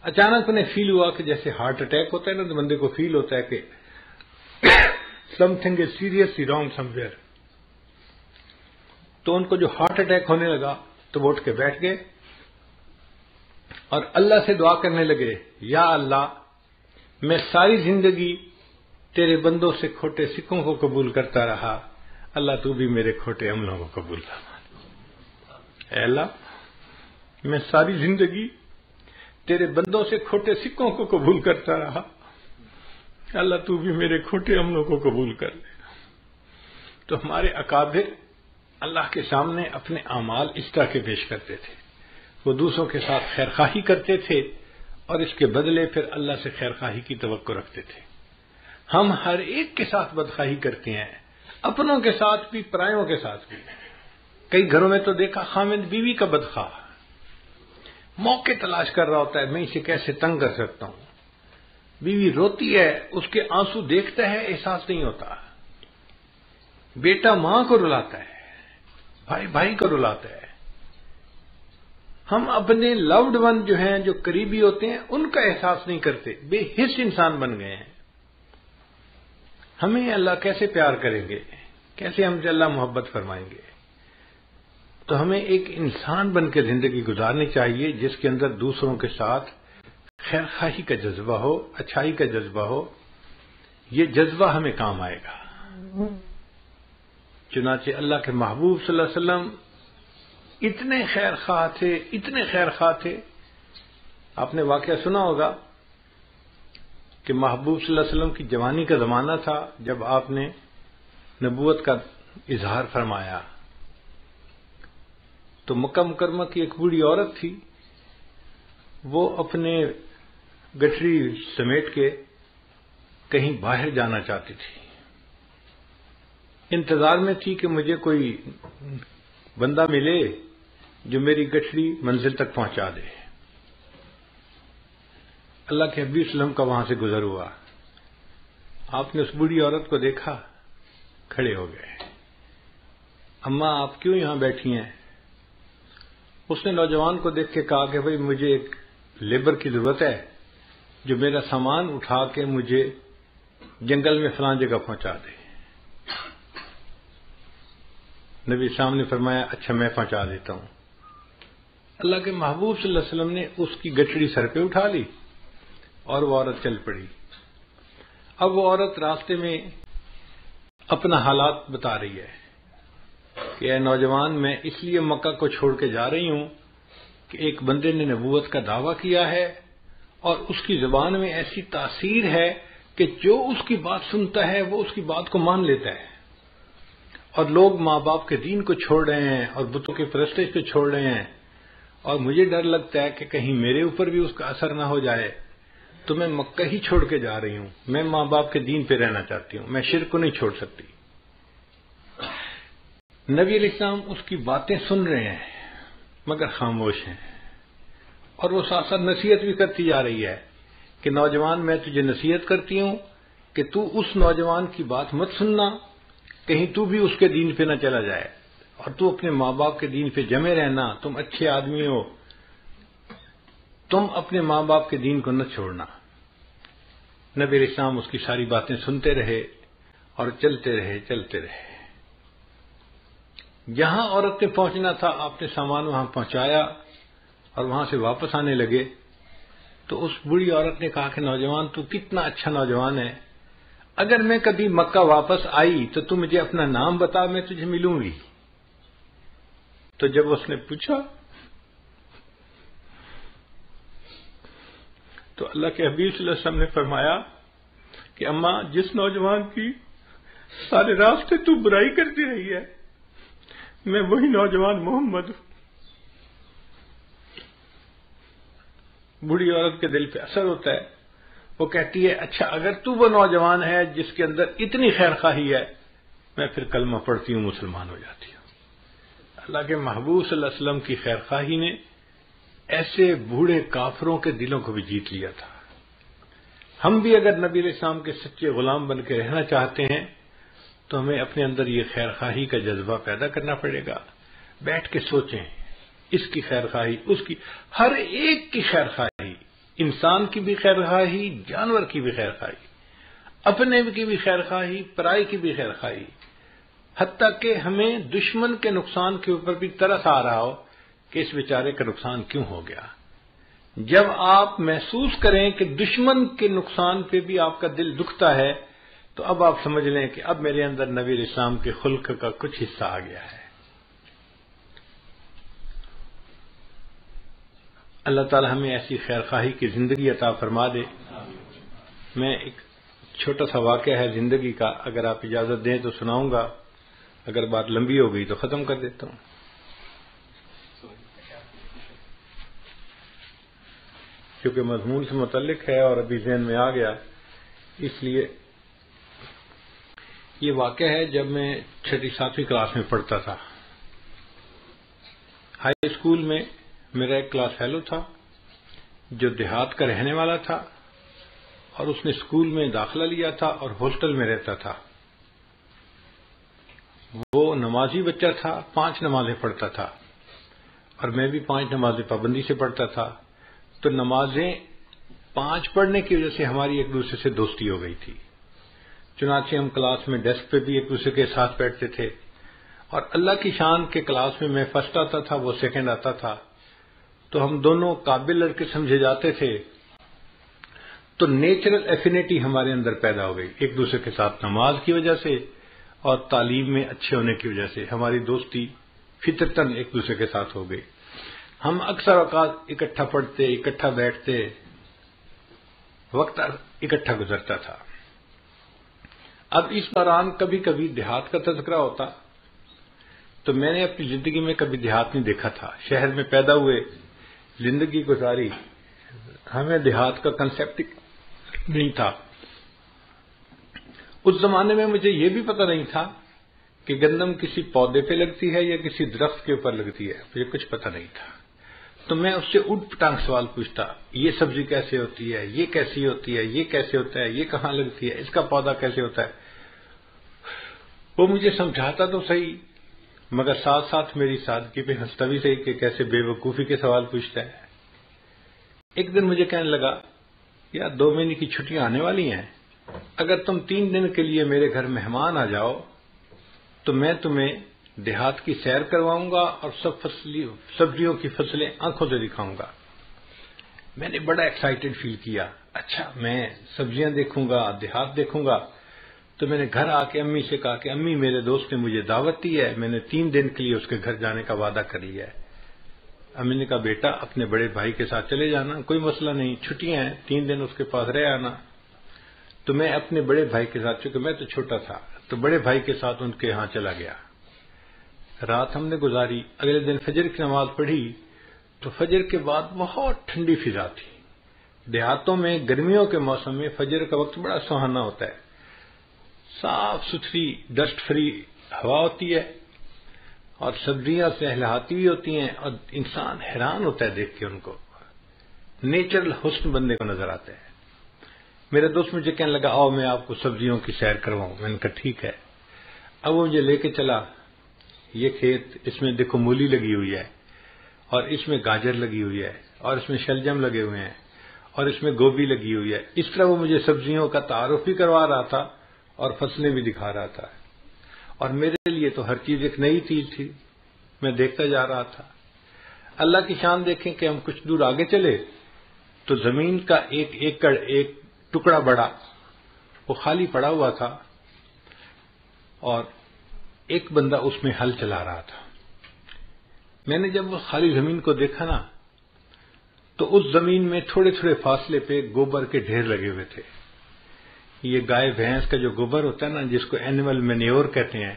اچانک انہیں فیل ہوا کہ جیسے ہارٹ اٹیک ہوتا ہے نا، تو بندے کو فیل ہوتا ہے کہ some thing is seriously wrong some where. تو ان کو جو ہارٹ اٹیک ہونے لگا تو وہ اٹھ کے بیٹھ گئے اور اللہ سے دعا کرنے لگے، یا اللہ میں ساری زندگی تیرے بندوں سے کھوٹے سکوں کو قبول کرتا رہا، اللہ تو بھی میرے کھوٹے عملوں کو قبول فرما۔ اے اللہ میں ساری زندگی تیرے بندوں سے کھوٹے سکوں کو قبول کرتا رہا، اللہ تو بھی میرے کھوٹے عملوں کو قبول کر لے۔ تو ہمارے اکابر اللہ کے سامنے اپنے اعمال اس طرح کے پیش کرتے تھے، وہ دوسروں کے ساتھ خیرخواہی کرتے تھے اور اس کے بدلے پھر اللہ سے خیرخواہی کی توقع رکھتے تھے۔ ہم ہر ایک کے ساتھ بدخواہی کرتے ہیں، اپنوں کے ساتھ بھی، پرایوں کے ساتھ بھی۔ کئی گھروں میں تو دیکھا خامد بیوی کا بدخواہ موقع تلاش کر رہا ہوتا ہے، میں اسے کیسے تنگ کر سکتا ہوں۔ بیوی روتی ہے، اس کے آنسو دیکھتا ہے، احساس نہیں ہوتا۔ بیٹا ماں کو رلاتا ہے، بھائی بھائی کو رلاتا ہے۔ ہم اپنے لوڈ ون جو ہیں، جو قریبی ہوتے ہیں، ان کا احساس نہیں کرتے، بے حس انسان بن گئے ہیں۔ ہمیں اللہ کیسے پیار کریں گے، کیسے ہم سے اللہ محبت فرمائیں گے؟ تو ہمیں ایک انسان بن کے زندگی گزارنی چاہیے جس کے اندر دوسروں کے ساتھ خیر خواہی کا جذبہ ہو، اچھائی کا جذبہ ہو۔ یہ جذبہ ہمیں کام آئے گا۔ چنانچہ اللہ کے محبوب صلی اللہ علیہ وسلم اتنے خیر خواہ تھے، اتنے خیر خواہ تھے۔ آپ نے واقعہ سنا ہوگا کہ محبوب صلی اللہ علیہ وسلم کی جوانی کا زمانہ تھا جب آپ نے نبوت کا اظہار فرمایا، تو مکہ مکرمہ کی ایک بوڑھی عورت تھی، وہ اپنے گٹھری سمیٹ کے کہیں باہر جانا چاہتی تھی، انتظار میں تھی کہ مجھے کوئی بندہ ملے جو میری گٹھری منزل تک پہنچا دے۔ اللہ کے حبیب صلی اللہ علیہ وسلم کا وہاں سے گزر ہوا، آپ نے اس بوڑھی عورت کو دیکھا، کھڑے ہو گئے، اماں آپ کیوں یہاں بیٹھی ہیں؟ اس نے نوجوان کو دیکھ کے کہا کہ بھئی مجھے ایک لیبر کی ضرورت ہے جو میرا سامان اٹھا کے مجھے جنگل میں فلاں جگہ پہنچا دے۔ نبی صاحب نے فرمایا اچھا میں پہنچا دیتا ہوں۔ اللہ کے محبوب صلی اللہ علیہ وسلم نے اس کی گٹھڑی سر پہ اٹھا لی اور وہ عورت چل پڑی۔ اب وہ عورت راستے میں اپنا حالات بتا رہی ہے کہ اے نوجوان، میں اس لیے مکہ کو چھوڑ کے جا رہی ہوں کہ ایک بندے نے نبوت کا دعویٰ کیا ہے اور اس کی زبان میں ایسی تاثیر ہے کہ جو اس کی بات سنتا ہے وہ اس کی بات کو مان لیتا ہے، اور لوگ ماں باپ کے دین کو چھوڑ رہے ہیں اور بتوں کے پرستش کو چھوڑ رہے ہیں، اور مجھے ڈر لگتا ہے کہ کہیں میرے اوپر بھی اس کا اثر نہ ہو جائے، تو میں مکہ ہی چھوڑ کے جا رہی ہوں، میں ماں باپ کے دین پہ رہنا چاہتی ہوں، میں شرک کو نہیں چھوڑ سکتی۔ نبی علیہ السلام اس کی باتیں سن رہے ہیں مگر خاموش ہیں، اور وہ ساتھ ساتھ نصیحت بھی کرتی جا رہی ہے کہ نوجوان میں تجھے نصیحت کرتی ہوں کہ تو اس نوجوان کی بات مت سننا، کہیں تو بھی اس کے دین پہ نہ چلا جائے، اور تو اپنے ماں باپ کے دین پہ جمے رہنا، تم اچھے آدمی ہو، تم اپنے ماں باپ کے دین کو نہ چھوڑنا۔ نبی علیہ السلام اس کی ساری باتیں سنتے رہے اور چلتے رہے۔ جہاں عورت نے پہنچنا تھا آپ نے سامان وہاں پہنچایا اور وہاں سے واپس آنے لگے تو اس بوڑھی عورت نے کہا کہ نوجوان تو کتنا اچھا نوجوان ہے، اگر میں کبھی مکہ واپس آئی تو تم مجھے اپنا نام بتا، میں تجھے ملوں گی۔ تو جب اس نے پوچھا تو اللہ کے حبیب صلی اللہ علیہ وسلم نے فرمایا کہ اماں جس نوجوان کی سارے راستے تو برائی کرتی رہی ہے میں وہی نوجوان محمد ہوں۔ بوڑھی عورت کے دل پہ اثر ہوتا ہے، وہ کہتی ہے اچھا اگر تو وہ نوجوان ہے جس کے اندر اتنی خیر خواہی ہے، میں پھر کلمہ پڑھتی ہوں، مسلمان ہو جاتی ہوں۔ اللہ کے محبوب صلی اللہ علیہ وسلم کی خیر خواہی نے ایسے بوڑھے کافروں کے دلوں کو بھی جیت لیا تھا۔ ہم بھی اگر نبی علیہ السلام کے سچے غلام بن کے رہنا چاہتے ہیں تو ہمیں اپنے اندر یہ خیر خواہی کا جذبہ پیدا کرنا پڑے گا۔ بیٹھ کے سوچیں، اس کی خیر خواہی، اس کی، ہر ایک کی خیر خواہی، انسان کی بھی خیر خواہی، جانور کی بھی خیر خواہی، اپنے کی بھی خیر خواہی، پرائی کی بھی خیر خواہی، حتیٰ کہ ہمیں دشمن کے نقصان کے اوپر بھی ترس آ رہا ہو کہ اس بیچارے کا نقصان کیوں ہو گیا۔ جب آپ محسوس کریں کہ دشمن کے نقصان پہ بھی آپ کا دل دکھتا ہے تو اب آپ سمجھ لیں کہ اب میرے اندر نبی علیہ السلام کے خلق کا کچھ حصہ آ گیا ہے۔ اللہ تعالی ہمیں ایسی خیر خواہی کی زندگی عطا فرما دے۔ میں ایک چھوٹا سا واقعہ ہے زندگی کا، اگر آپ اجازت دیں تو سناؤں گا، اگر بات لمبی ہو گئی تو ختم کر دیتا ہوں۔ کیونکہ مضمون سے متعلق ہے اور ابھی ذہن میں آ گیا، اس لیے یہ واقعہ ہے جب میں 6-7ویں کلاس میں پڑھتا تھا۔ ہائی اسکول میں میرا ایک کلاس فیلو تھا جو دیہات کا رہنے والا تھا اور اس نے اسکول میں داخلہ لیا تھا اور ہاسٹل میں رہتا تھا۔ وہ نمازی بچہ تھا، 5 نمازیں پڑھتا تھا اور میں بھی 5 نمازیں پابندی سے پڑھتا تھا، تو نمازیں 5 پڑھنے کی وجہ سے ہماری ایک دوسرے سے دوستی ہو گئی تھی۔ چنانچہ ہم کلاس میں ڈیسک پہ بھی ایک دوسرے کے ساتھ بیٹھتے تھے، اور اللہ کی شان کے کلاس میں فرسٹ آتا تھا، وہ سیکنڈ آتا تھا، تو ہم دونوں قابل لڑکے سمجھے جاتے تھے۔ تو نیچرل ایفینٹی ہمارے اندر پیدا ہو گئی ایک دوسرے کے ساتھ، نماز کی وجہ سے اور تعلیم میں اچھے ہونے کی وجہ سے ہماری دوستی فطرتاً ایک دوسرے کے ساتھ ہو گئی۔ ہم اکثر اوقات اکٹھا پڑھتے، اکٹھا بیٹھتے، وقت اکٹھا گزرتا تھا۔ اب اس دوران کبھی کبھی دیہات کا تذکرہ ہوتا، تو میں نے اپنی زندگی میں کبھی دیہات نہیں دیکھا تھا، شہر میں پیدا ہوئے، زندگی گزاری، ہمیں دیہات کا کنسیپٹ نہیں تھا۔ اس زمانے میں مجھے یہ بھی پتہ نہیں تھا کہ گندم کسی پودے پہ لگتی ہے یا کسی درخت کے اوپر لگتی ہے، مجھے کچھ پتہ نہیں تھا۔ تو میں اس سے اٹھ پٹانگ سوال پوچھتا، یہ سبزی کیسے ہوتی ہے، یہ کیسی ہوتی ہے، یہ کیسے ہوتا ہے، یہ کہاں لگتی ہے، اس کا پودا کیسے ہوتا ہے۔ وہ مجھے سمجھاتا تو صحیح، مگر ساتھ ساتھ میری سادگی پہ ہنستا بھی صحیح کہ کیسے بے وقوفی کے سوال پوچھتا ہے۔ ایک دن مجھے کہنے لگا، یار 2 مہینے کی چھٹیاں آنے والی ہیں، اگر تم 3 دن کے لیے میرے گھر مہمان آ جاؤ تو میں تمہیں دیہات کی سیر کرواؤں گا اور سبزیوں کی فصلیں آنکھوں سے دکھاؤں گا۔ میں نے بڑا ایکسائٹڈ فیل کیا، اچھا میں سبزیاں دیکھوں گا، دیہات دیکھوں گا۔ تو میں نے گھر آ کے امی سے کہا کہ امی میرے دوست نے مجھے دعوت دی ہے، میں نے 3 دن کے لیے اس کے گھر جانے کا وعدہ کر لیا ہے۔ امی نے کہا بیٹا اپنے بڑے بھائی کے ساتھ چلے جانا، کوئی مسئلہ نہیں، چھٹیاں ہیں، 3 دن اس کے پاس رہ آنا۔ تو میں اپنے بڑے بھائی کے ساتھ، چونکہ میں تو چھوٹا تھا تو بڑے بھائی کے ساتھ ان کے ہاں چلا گیا۔ رات ہم نے گزاری، اگلے دن فجر کی نماز پڑھی تو فجر کے بعد بہت ٹھنڈی فضا تھی۔ دیہاتوں میں گرمیوں کے موسم میں فجر کا وقت بڑا سہانا ہوتا ہے، صاف ستھری ڈسٹ فری ہوا ہوتی ہے اور سبزیاں لہلہاتی ہوئی ہوتی ہیں، اور انسان حیران ہوتا ہے دیکھ کے ان کو، نیچرل حسن بندے کو نظر آتا ہے۔ میرا دوست مجھے کہنے لگا آؤ میں آپ کو سبزیوں کی سیر کرواؤں، میں نے کہا ٹھیک ہے۔ اب وہ مجھے لے کے چلا، یہ کھیت، اس میں دیکھو مولی لگی ہوئی ہے، اور اس میں گاجر لگی ہوئی ہے، اور اس میں شلجم لگے ہوئے ہیں، اور اس میں گوبھی لگی ہوئی ہے. اس طرح وہ مجھے سبزیوں کا تعارف بھی کروا رہا تھا اور فصلیں بھی دکھا رہا تھا. اور میرے لیے تو ہر چیز ایک نئی چیز تھی، میں دیکھتا جا رہا تھا. اللہ کی شان دیکھیں کہ ہم کچھ دور آگے چلے تو زمین کا ایک ایکڑ، ایک ٹکڑا بڑا، وہ خالی پڑا ہوا تھا، اور ایک بندہ اس میں ہل چلا رہا تھا. میں نے جب وہ خالی زمین کو دیکھا نا، تو اس زمین میں تھوڑے تھوڑے فاصلے پہ گوبر کے ڈھیر لگے ہوئے تھے. یہ گائے بھینس کا جو گوبر ہوتا ہے نا، جس کو اینیمل مینیور کہتے ہیں،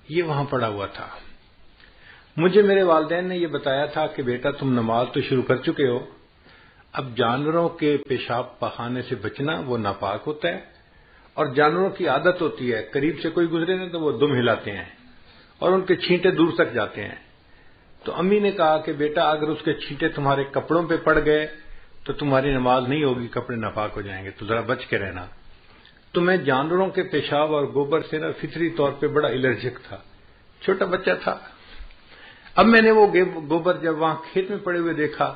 یہ وہاں پڑا ہوا تھا. مجھے میرے والدین نے یہ بتایا تھا کہ بیٹا تم نماز تو شروع کر چکے ہو، اب جانوروں کے پیشاب پخانے سے بچنا، وہ ناپاک ہوتا ہے، اور جانوروں کی عادت ہوتی ہے قریب سے کوئی گزرے نا تو وہ دم ہلاتے ہیں اور ان کے چھینٹے دور تک جاتے ہیں. تو امی نے کہا کہ بیٹا اگر اس کے چھینٹے تمہارے کپڑوں پہ پڑ گئے تو تمہاری نماز نہیں ہوگی، کپڑے ناپاک ہو جائیں گے، تو ذرا بچ کے رہنا. تو میں جانوروں کے پیشاب اور گوبر سے نا فطری طور پہ بڑا الرجک تھا، چھوٹا بچہ تھا. اب میں نے وہ گوبر جب وہاں کھیت میں پڑے ہوئے دیکھا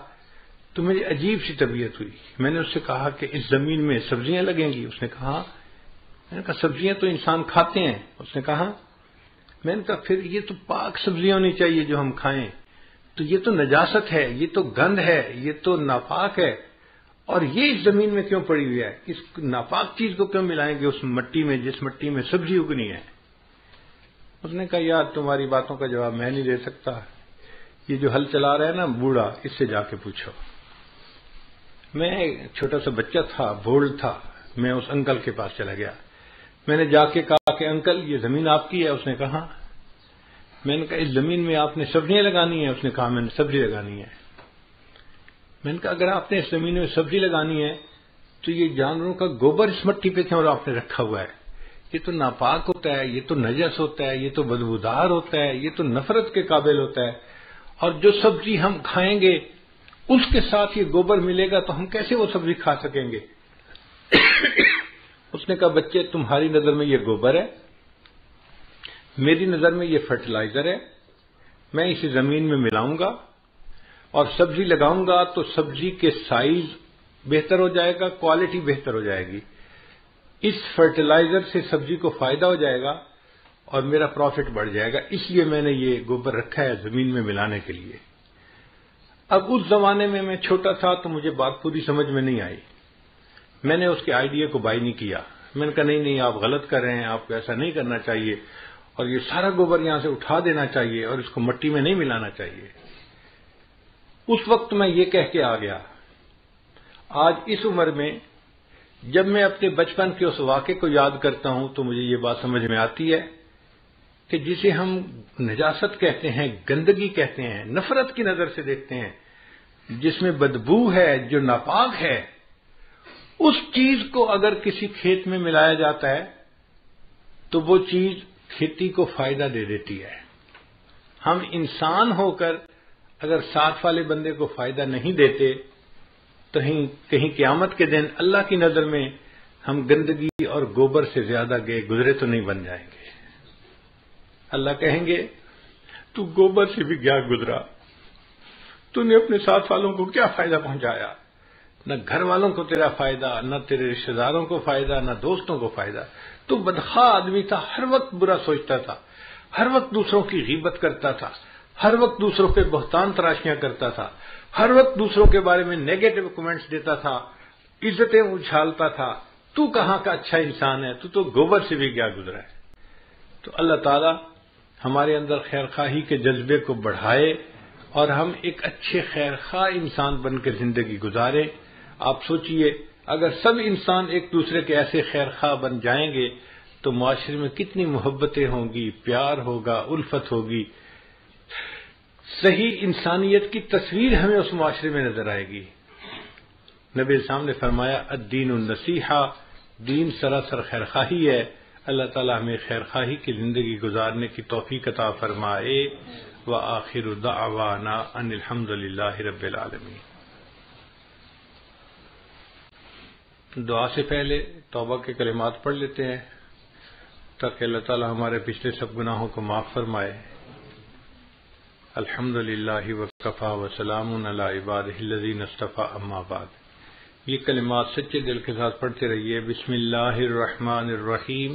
تو مجھے عجیب سی طبیعت ہوئی. میں نے اس سے کہا کہ اس زمین میں سبزیاں لگیں گی؟ اس نے کہا. میں نے کہا سبزیاں تو انسان کھاتے ہیں. اس نے کہا. میں نے کہا پھر یہ تو پاک سبزیاں ہونی چاہیے جو ہم کھائیں، تو یہ تو نجاست ہے، یہ تو گند ہے، یہ تو ناپاک ہے، اور یہ اس زمین میں کیوں پڑی ہوئی ہے؟ اس ناپاک چیز کو کیوں ملائیں گے اس مٹی میں جس مٹی میں سبزی اگنی ہے؟ اس نے کہا یار تمہاری باتوں کا جواب میں نہیں دے سکتا، یہ جو ہل چلا رہا ہے نا بوڑھا، اس سے جا کے پوچھو. میں چھوٹا سا بچہ تھا، بھول تھا، میں اس انکل کے پاس چلا گیا. میں نے جا کے کہا کہ انکل یہ زمین آپ کی ہے؟ اس نے کہا. میں نے کہا اس زمین میں آپ نے سبزیاں لگانی ہیں؟ اس نے کہا میں نے سبزی لگانی ہے. میں نے کہا اگر آپ نے اس زمین میں سبزی لگانی ہے تو یہ جانوروں کا گوبر اس مٹی پہ کیوں آپ نے رکھا ہوا ہے؟ یہ تو ناپاک ہوتا ہے، یہ تو نجس ہوتا ہے، یہ تو بدبودار ہوتا ہے، یہ تو نفرت کے قابل ہوتا ہے، اور جو سبزی ہم کھائیں گے اس کے ساتھ یہ گوبر ملے گا تو ہم کیسے وہ سبزی کھا سکیں گے؟ اس نے کہا بچے تمہاری نظر میں یہ گوبر ہے، میری نظر میں یہ فرٹیلائزر ہے، میں اسے زمین میں ملاؤں گا اور سبزی لگاؤں گا تو سبزی کے سائز بہتر ہو جائے گا، کوالٹی بہتر ہو جائے گی. اس فرٹیلائزر سے سبزی کو فائدہ ہو جائے گا اور میرا پروفٹ بڑھ جائے گا، اس لیے میں نے یہ گوبر رکھا ہے زمین میں ملانے کے لیے. اب اس زمانے میں میں چھوٹا تھا تو مجھے بات پوری سمجھ میں نہیں آئی. میں نے اس کے آئیڈیا کو بائی نہیں کیا. میں نے کہا نہیں آپ غلط کر رہے ہیں، آپ کو ایسا نہیں کرنا چاہیے، اور یہ سارا گوبر یہاں سے اٹھا دینا چاہیے اور اس کو مٹی میں نہیں ملانا چاہیے. اس وقت میں یہ کہہ کے آ گیا. آج اس عمر میں جب میں اپنے بچپن کے اس واقعے کو یاد کرتا ہوں تو مجھے یہ بات سمجھ میں آتی ہے کہ جسے ہم نجاست کہتے ہیں، گندگی کہتے ہیں، نفرت کی نظر سے دیکھتے ہیں، جس میں بدبو ہے، جو ناپاک ہے، اس چیز کو اگر کسی کھیت میں ملایا جاتا ہے تو وہ چیز کھیتی کو فائدہ دے دیتی ہے. ہم انسان ہو کر اگر ساتھ والے بندے کو فائدہ نہیں دیتے تو کہیں قیامت کے دن اللہ کی نظر میں ہم گندگی اور گوبر سے زیادہ گئے گزرے تو نہیں بن جائیں گے. اللہ کہیں گے تو گوبر سے بھی کیا گزرا، تو نے اپنے ساتھ والوں کو کیا فائدہ پہنچایا؟ نہ گھر والوں کو تیرا فائدہ، نہ تیرے رشتہ داروں کو فائدہ، نہ دوستوں کو فائدہ. تو بدخواہ آدمی تھا، ہر وقت برا سوچتا تھا، ہر وقت دوسروں کی غیبت کرتا تھا، ہر وقت دوسروں پہ بہتان تراشیاں کرتا تھا، ہر وقت دوسروں کے بارے میں نیگیٹو کمنٹس دیتا تھا، عزتیں اچھالتا تھا. تو کہاں کا اچھا انسان ہے؟ تو گوبر سے بھی کیا گزرا ہے؟ تو اللہ تعالی ہمارے اندر خیرخواہی کے جذبے کو بڑھائے اور ہم ایک اچھے خیرخواہ انسان بن کے زندگی گزاریں. آپ سوچئے اگر سب انسان ایک دوسرے کے ایسے خیرخواہ بن جائیں گے تو معاشرے میں کتنی محبتیں ہوں گی، پیار ہوگا، الفت ہوگی، صحیح انسانیت کی تصویر ہمیں اس معاشرے میں نظر آئے گی. نبی اسلام نے فرمایا الدین النصیحہ، دین سراسر خیرخواہی ہے. اللہ تعالی ہمیں خیرخواہی کی زندگی گزارنے کی توفیق عطا فرمائے. وآخر دعوانا ان الحمد للہ رب العالمین. دعا سے پہلے توبہ کے کلمات پڑھ لیتے ہیں تاکہ اللہ تعالی ہمارے پچھلے سب گناہوں کو معاف فرمائے. الحمد للہ وکفی وسلام علی عبادہ الذین اصطفی اما بعد۔ یہ کلمات سچے دل کے ساتھ پڑھتے رہیے۔ بسم اللہ الرحمن الرحیم،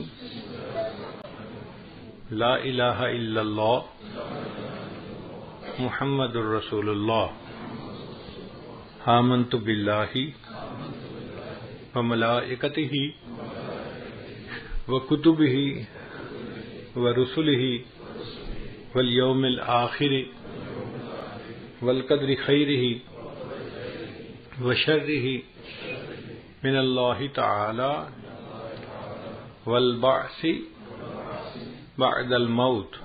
لا الہ الا اللہ محمد الرسول اللہ، آمنت باللہ وملائکتہ وکتبہ ورسلہ والیوم الآخر والقدر خیرہ وشرہ من اللہ تعالی والبعث بعد الموت،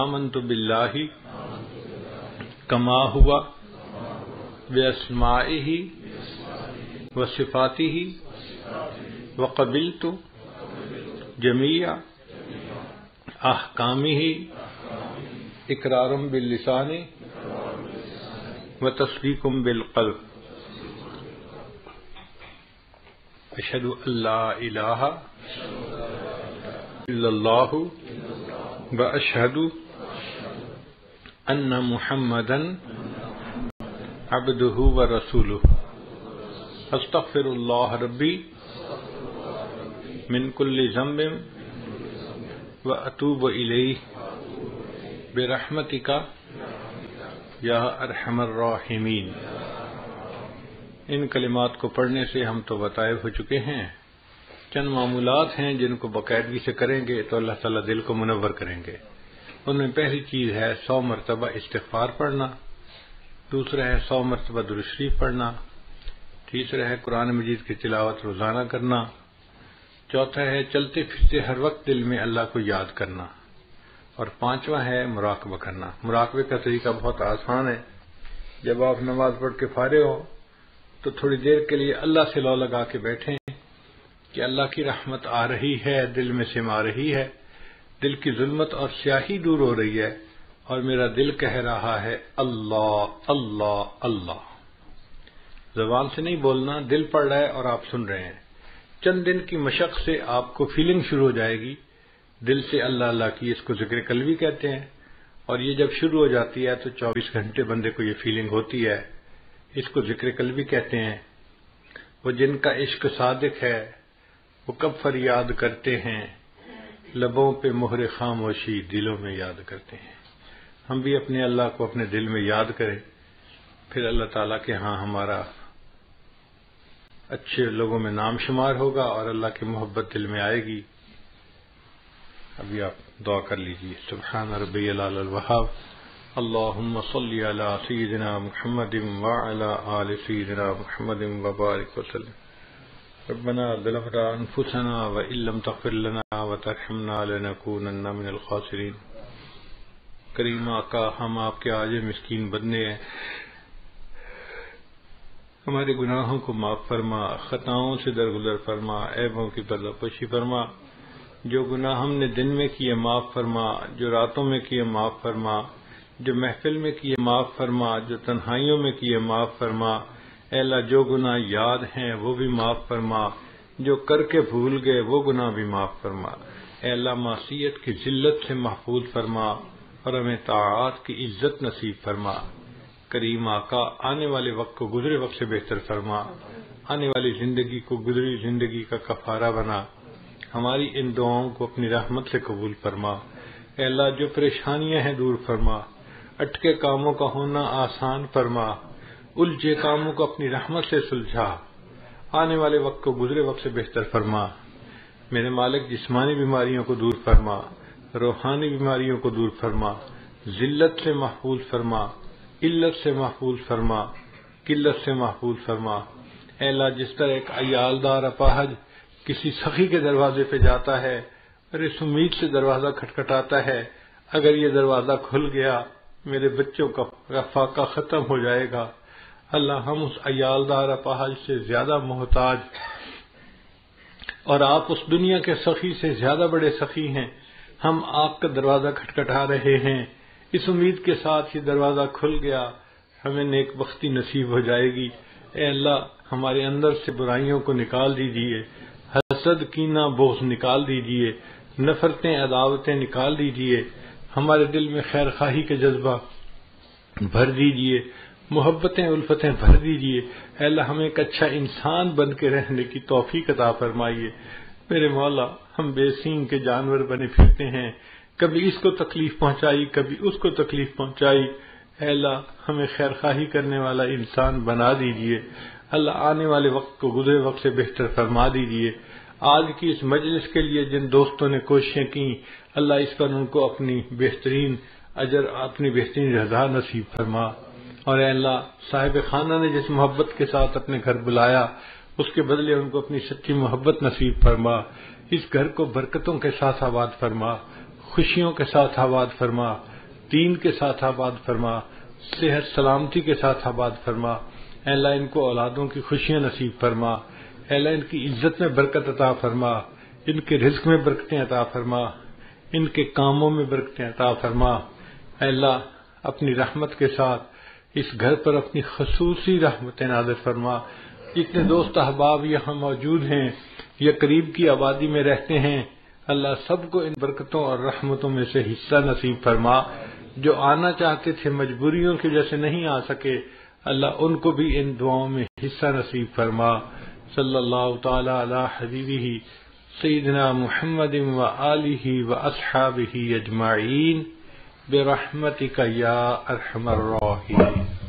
آمنت باللہ کما ہوا باسمائہ وصفاتہ وقبلت جمیع احکامہ اقرار باللسان وتصدیق بالقلب، اشہد ان لا الہ الا اللہ واشہد ان محمدا عبدہ ورسولہ، استغفر اللہ ربی من کل ذنب واتوب الیہ برحمتک یا ارحم الراحمین۔ ان کلمات کو پڑھنے سے ہم تو بتائے ہو چکے ہیں، چند معمولات ہیں جن کو باقاعدگی سے کریں گے تو اللہ تعالیٰ دل کو منور کریں گے۔ ان میں پہلی چیز ہے 100 مرتبہ استغفار پڑھنا، دوسرا ہے 100 مرتبہ درود شریف پڑھنا، تیسرا ہے قرآن مجید کی تلاوت روزانہ کرنا، چوتھا ہے چلتے پھرتے ہر وقت دل میں اللہ کو یاد کرنا، اور پانچواں ہے مراقبہ کرنا۔ مراقبے کا طریقہ بہت آسان ہے۔ جب آپ نماز پڑھ کے فارغ ہو تو تھوڑی دیر کے لیے اللہ سے لو لگا کے بیٹھیں کہ اللہ کی رحمت آ رہی ہے، دل میں سما رہی ہے، دل کی ظلمت اور سیاہی دور ہو رہی ہے، اور میرا دل کہہ رہا ہے اللہ اللہ اللہ۔ زبان سے نہیں بولنا، دل پڑھ رہا ہے اور آپ سن رہے ہیں۔ چند دن کی مشق سے آپ کو فیلنگ شروع ہو جائے گی دل سے اللہ اللہ کی، اس کو ذکر قلبی کہتے ہیں، اور یہ جب شروع ہو جاتی ہے تو 24 گھنٹے بندے کو یہ فیلنگ ہوتی ہے، اس کو ذکر قلبی کہتے ہیں۔ وہ جن کا عشق صادق ہے وہ کب فریاد کرتے ہیں، لبوں پہ مہر خاموشی دلوں میں یاد کرتے ہیں۔ ہم بھی اپنے اللہ کو اپنے دل میں یاد کریں، پھر اللہ تعالیٰ کے ہاں ہمارا اچھے لوگوں میں نام شمار ہوگا اور اللہ کی محبت دل میں آئے گی۔ ابھی آپ دعا کر لیجیے۔ سبحان ربی العلی الوہاب، اللہم صلی علی سیدنا محمد وعلی آل سیدنا محمد وبارک وسلم۔ ربنا ظلمنا انفسنا وان لم تغفر لنا وترحمنا لنکونن من الخاسرین۔ کریم آقا، ہم آپ کے عاجز مسکین بندے ہیں، ہمارے گناہوں کو معاف فرما، خطاؤں سے درگزر فرما، عیبوں کی پردہ پوشی فرما۔ جو گناہ ہم نے دن میں کیے معاف فرما، جو راتوں میں کیے معاف فرما، جو محفل میں کیے معاف فرما، جو تنہائیوں میں کیے معاف فرما۔ اے اللہ، جو گناہ یاد ہیں وہ بھی معاف فرما، جو کر کے بھول گئے وہ گناہ بھی معاف فرما۔ اے اللہ، معصیت کی ذلت سے محفوظ فرما اور ہمیں طاعات کی عزت نصیب فرما۔ کریم آقا، آنے والے وقت کو گزرے وقت سے بہتر فرما، آنے والی زندگی کو گزری زندگی کا کفارہ بنا، ہماری ان دعاؤں کو اپنی رحمت سے قبول فرما۔ اے اللہ، جو پریشانیاں ہیں دور فرما، اٹکے کاموں کا ہونا آسان فرما، الجھے کاموں کو اپنی رحمت سے سلجھا، آنے والے وقت کو گزرے وقت سے بہتر فرما۔ میرے مالک، جسمانی بیماریوں کو دور فرما، روحانی بیماریوں کو دور فرما، ذلت سے محفوظ فرما، علت سے محفوظ فرما، قلت سے محفوظ فرما۔ اے اللہ، جس طرح ایک عیالدار اپاہج کسی سخی کے دروازے پہ جاتا ہے اور اس امید سے دروازہ کھٹکھٹاتا ہے اگر یہ دروازہ کھل گیا میرے بچوں کا فاقہ ختم ہو جائے گا، اللہ ہم اس عیالدار اپاہج سے زیادہ محتاج اور آپ اس دنیا کے سخی سے زیادہ بڑے سخی ہیں، ہم آپ کا دروازہ کھٹکھٹا رہے ہیں اس امید کے ساتھ یہ دروازہ کھل گیا ہمیں نیک بختی نصیب ہو جائے گی۔ اے اللہ، ہمارے اندر سے برائیوں کو نکال دیجئے، حسد کینہ بغض نکال دیجئے، نفرتیں عداوتیں نکال دیجئے، ہمارے دل میں خیر خواہی کے جذبہ بھر دیجئے، محبتیں الفتیں بھر دیجئے۔ اے اللہ ہمیں ایک اچھا انسان بن کے رہنے کی توفیق عطا فرمائیے۔ میرے مولا، ہم بے سینگ کے جانور بنے پھرتے ہیں، کبھی اس کو تکلیف پہنچائی، کبھی اس کو تکلیف پہنچائی۔ اے اللہ ہمیں خیر خواہی کرنے والا انسان بنا دیجئے۔ اللہ آنے والے وقت کو گزرے وقت سے بہتر فرما دیجئے۔ آج کی اس مجلس کے لیے جن دوستوں نے کوششیں کی، اللہ اس پر ان کو اپنی بہترین اجر، اپنی بہترین رضا نصیب فرما۔ اور اے اللہ صاحب خانہ نے جس محبت کے ساتھ اپنے گھر بلایا، اس کے بدلے ان کو اپنی سچی محبت نصیب فرما۔ اس گھر کو برکتوں کے ساتھ آباد فرما، خوشیوں کے ساتھ آباد فرما، دین کے ساتھ آباد فرما، صحت سلامتی کے ساتھ آباد فرما۔ اے اللہ ان کو اولادوں کی خوشیاں نصیب فرما۔ اے اللہ ان کی عزت میں برکت عطا فرما، ان کے رزق میں برکتیں عطا فرما، ان کے کاموں میں برکتیں عطا فرما۔ اے اللہ اپنی رحمت کے ساتھ اس گھر پر اپنی خصوصی رحمت نازل فرما۔ جتنے دوست احباب یہاں موجود ہیں یا قریب کی آبادی میں رہتے ہیں، اللہ سب کو ان برکتوں اور رحمتوں میں سے حصہ نصیب فرما۔ جو آنا چاہتے تھے مجبوریوں کی وجہ سے نہیں آ سکے، اللہ ان کو بھی ان دعاؤں میں حصہ نصیب فرما۔ صلی اللہ تعالی علی حبیبہ سیدنا محمد و آلہ و اصحابہ اجمعین برحمتک یا ارحم الراحمین۔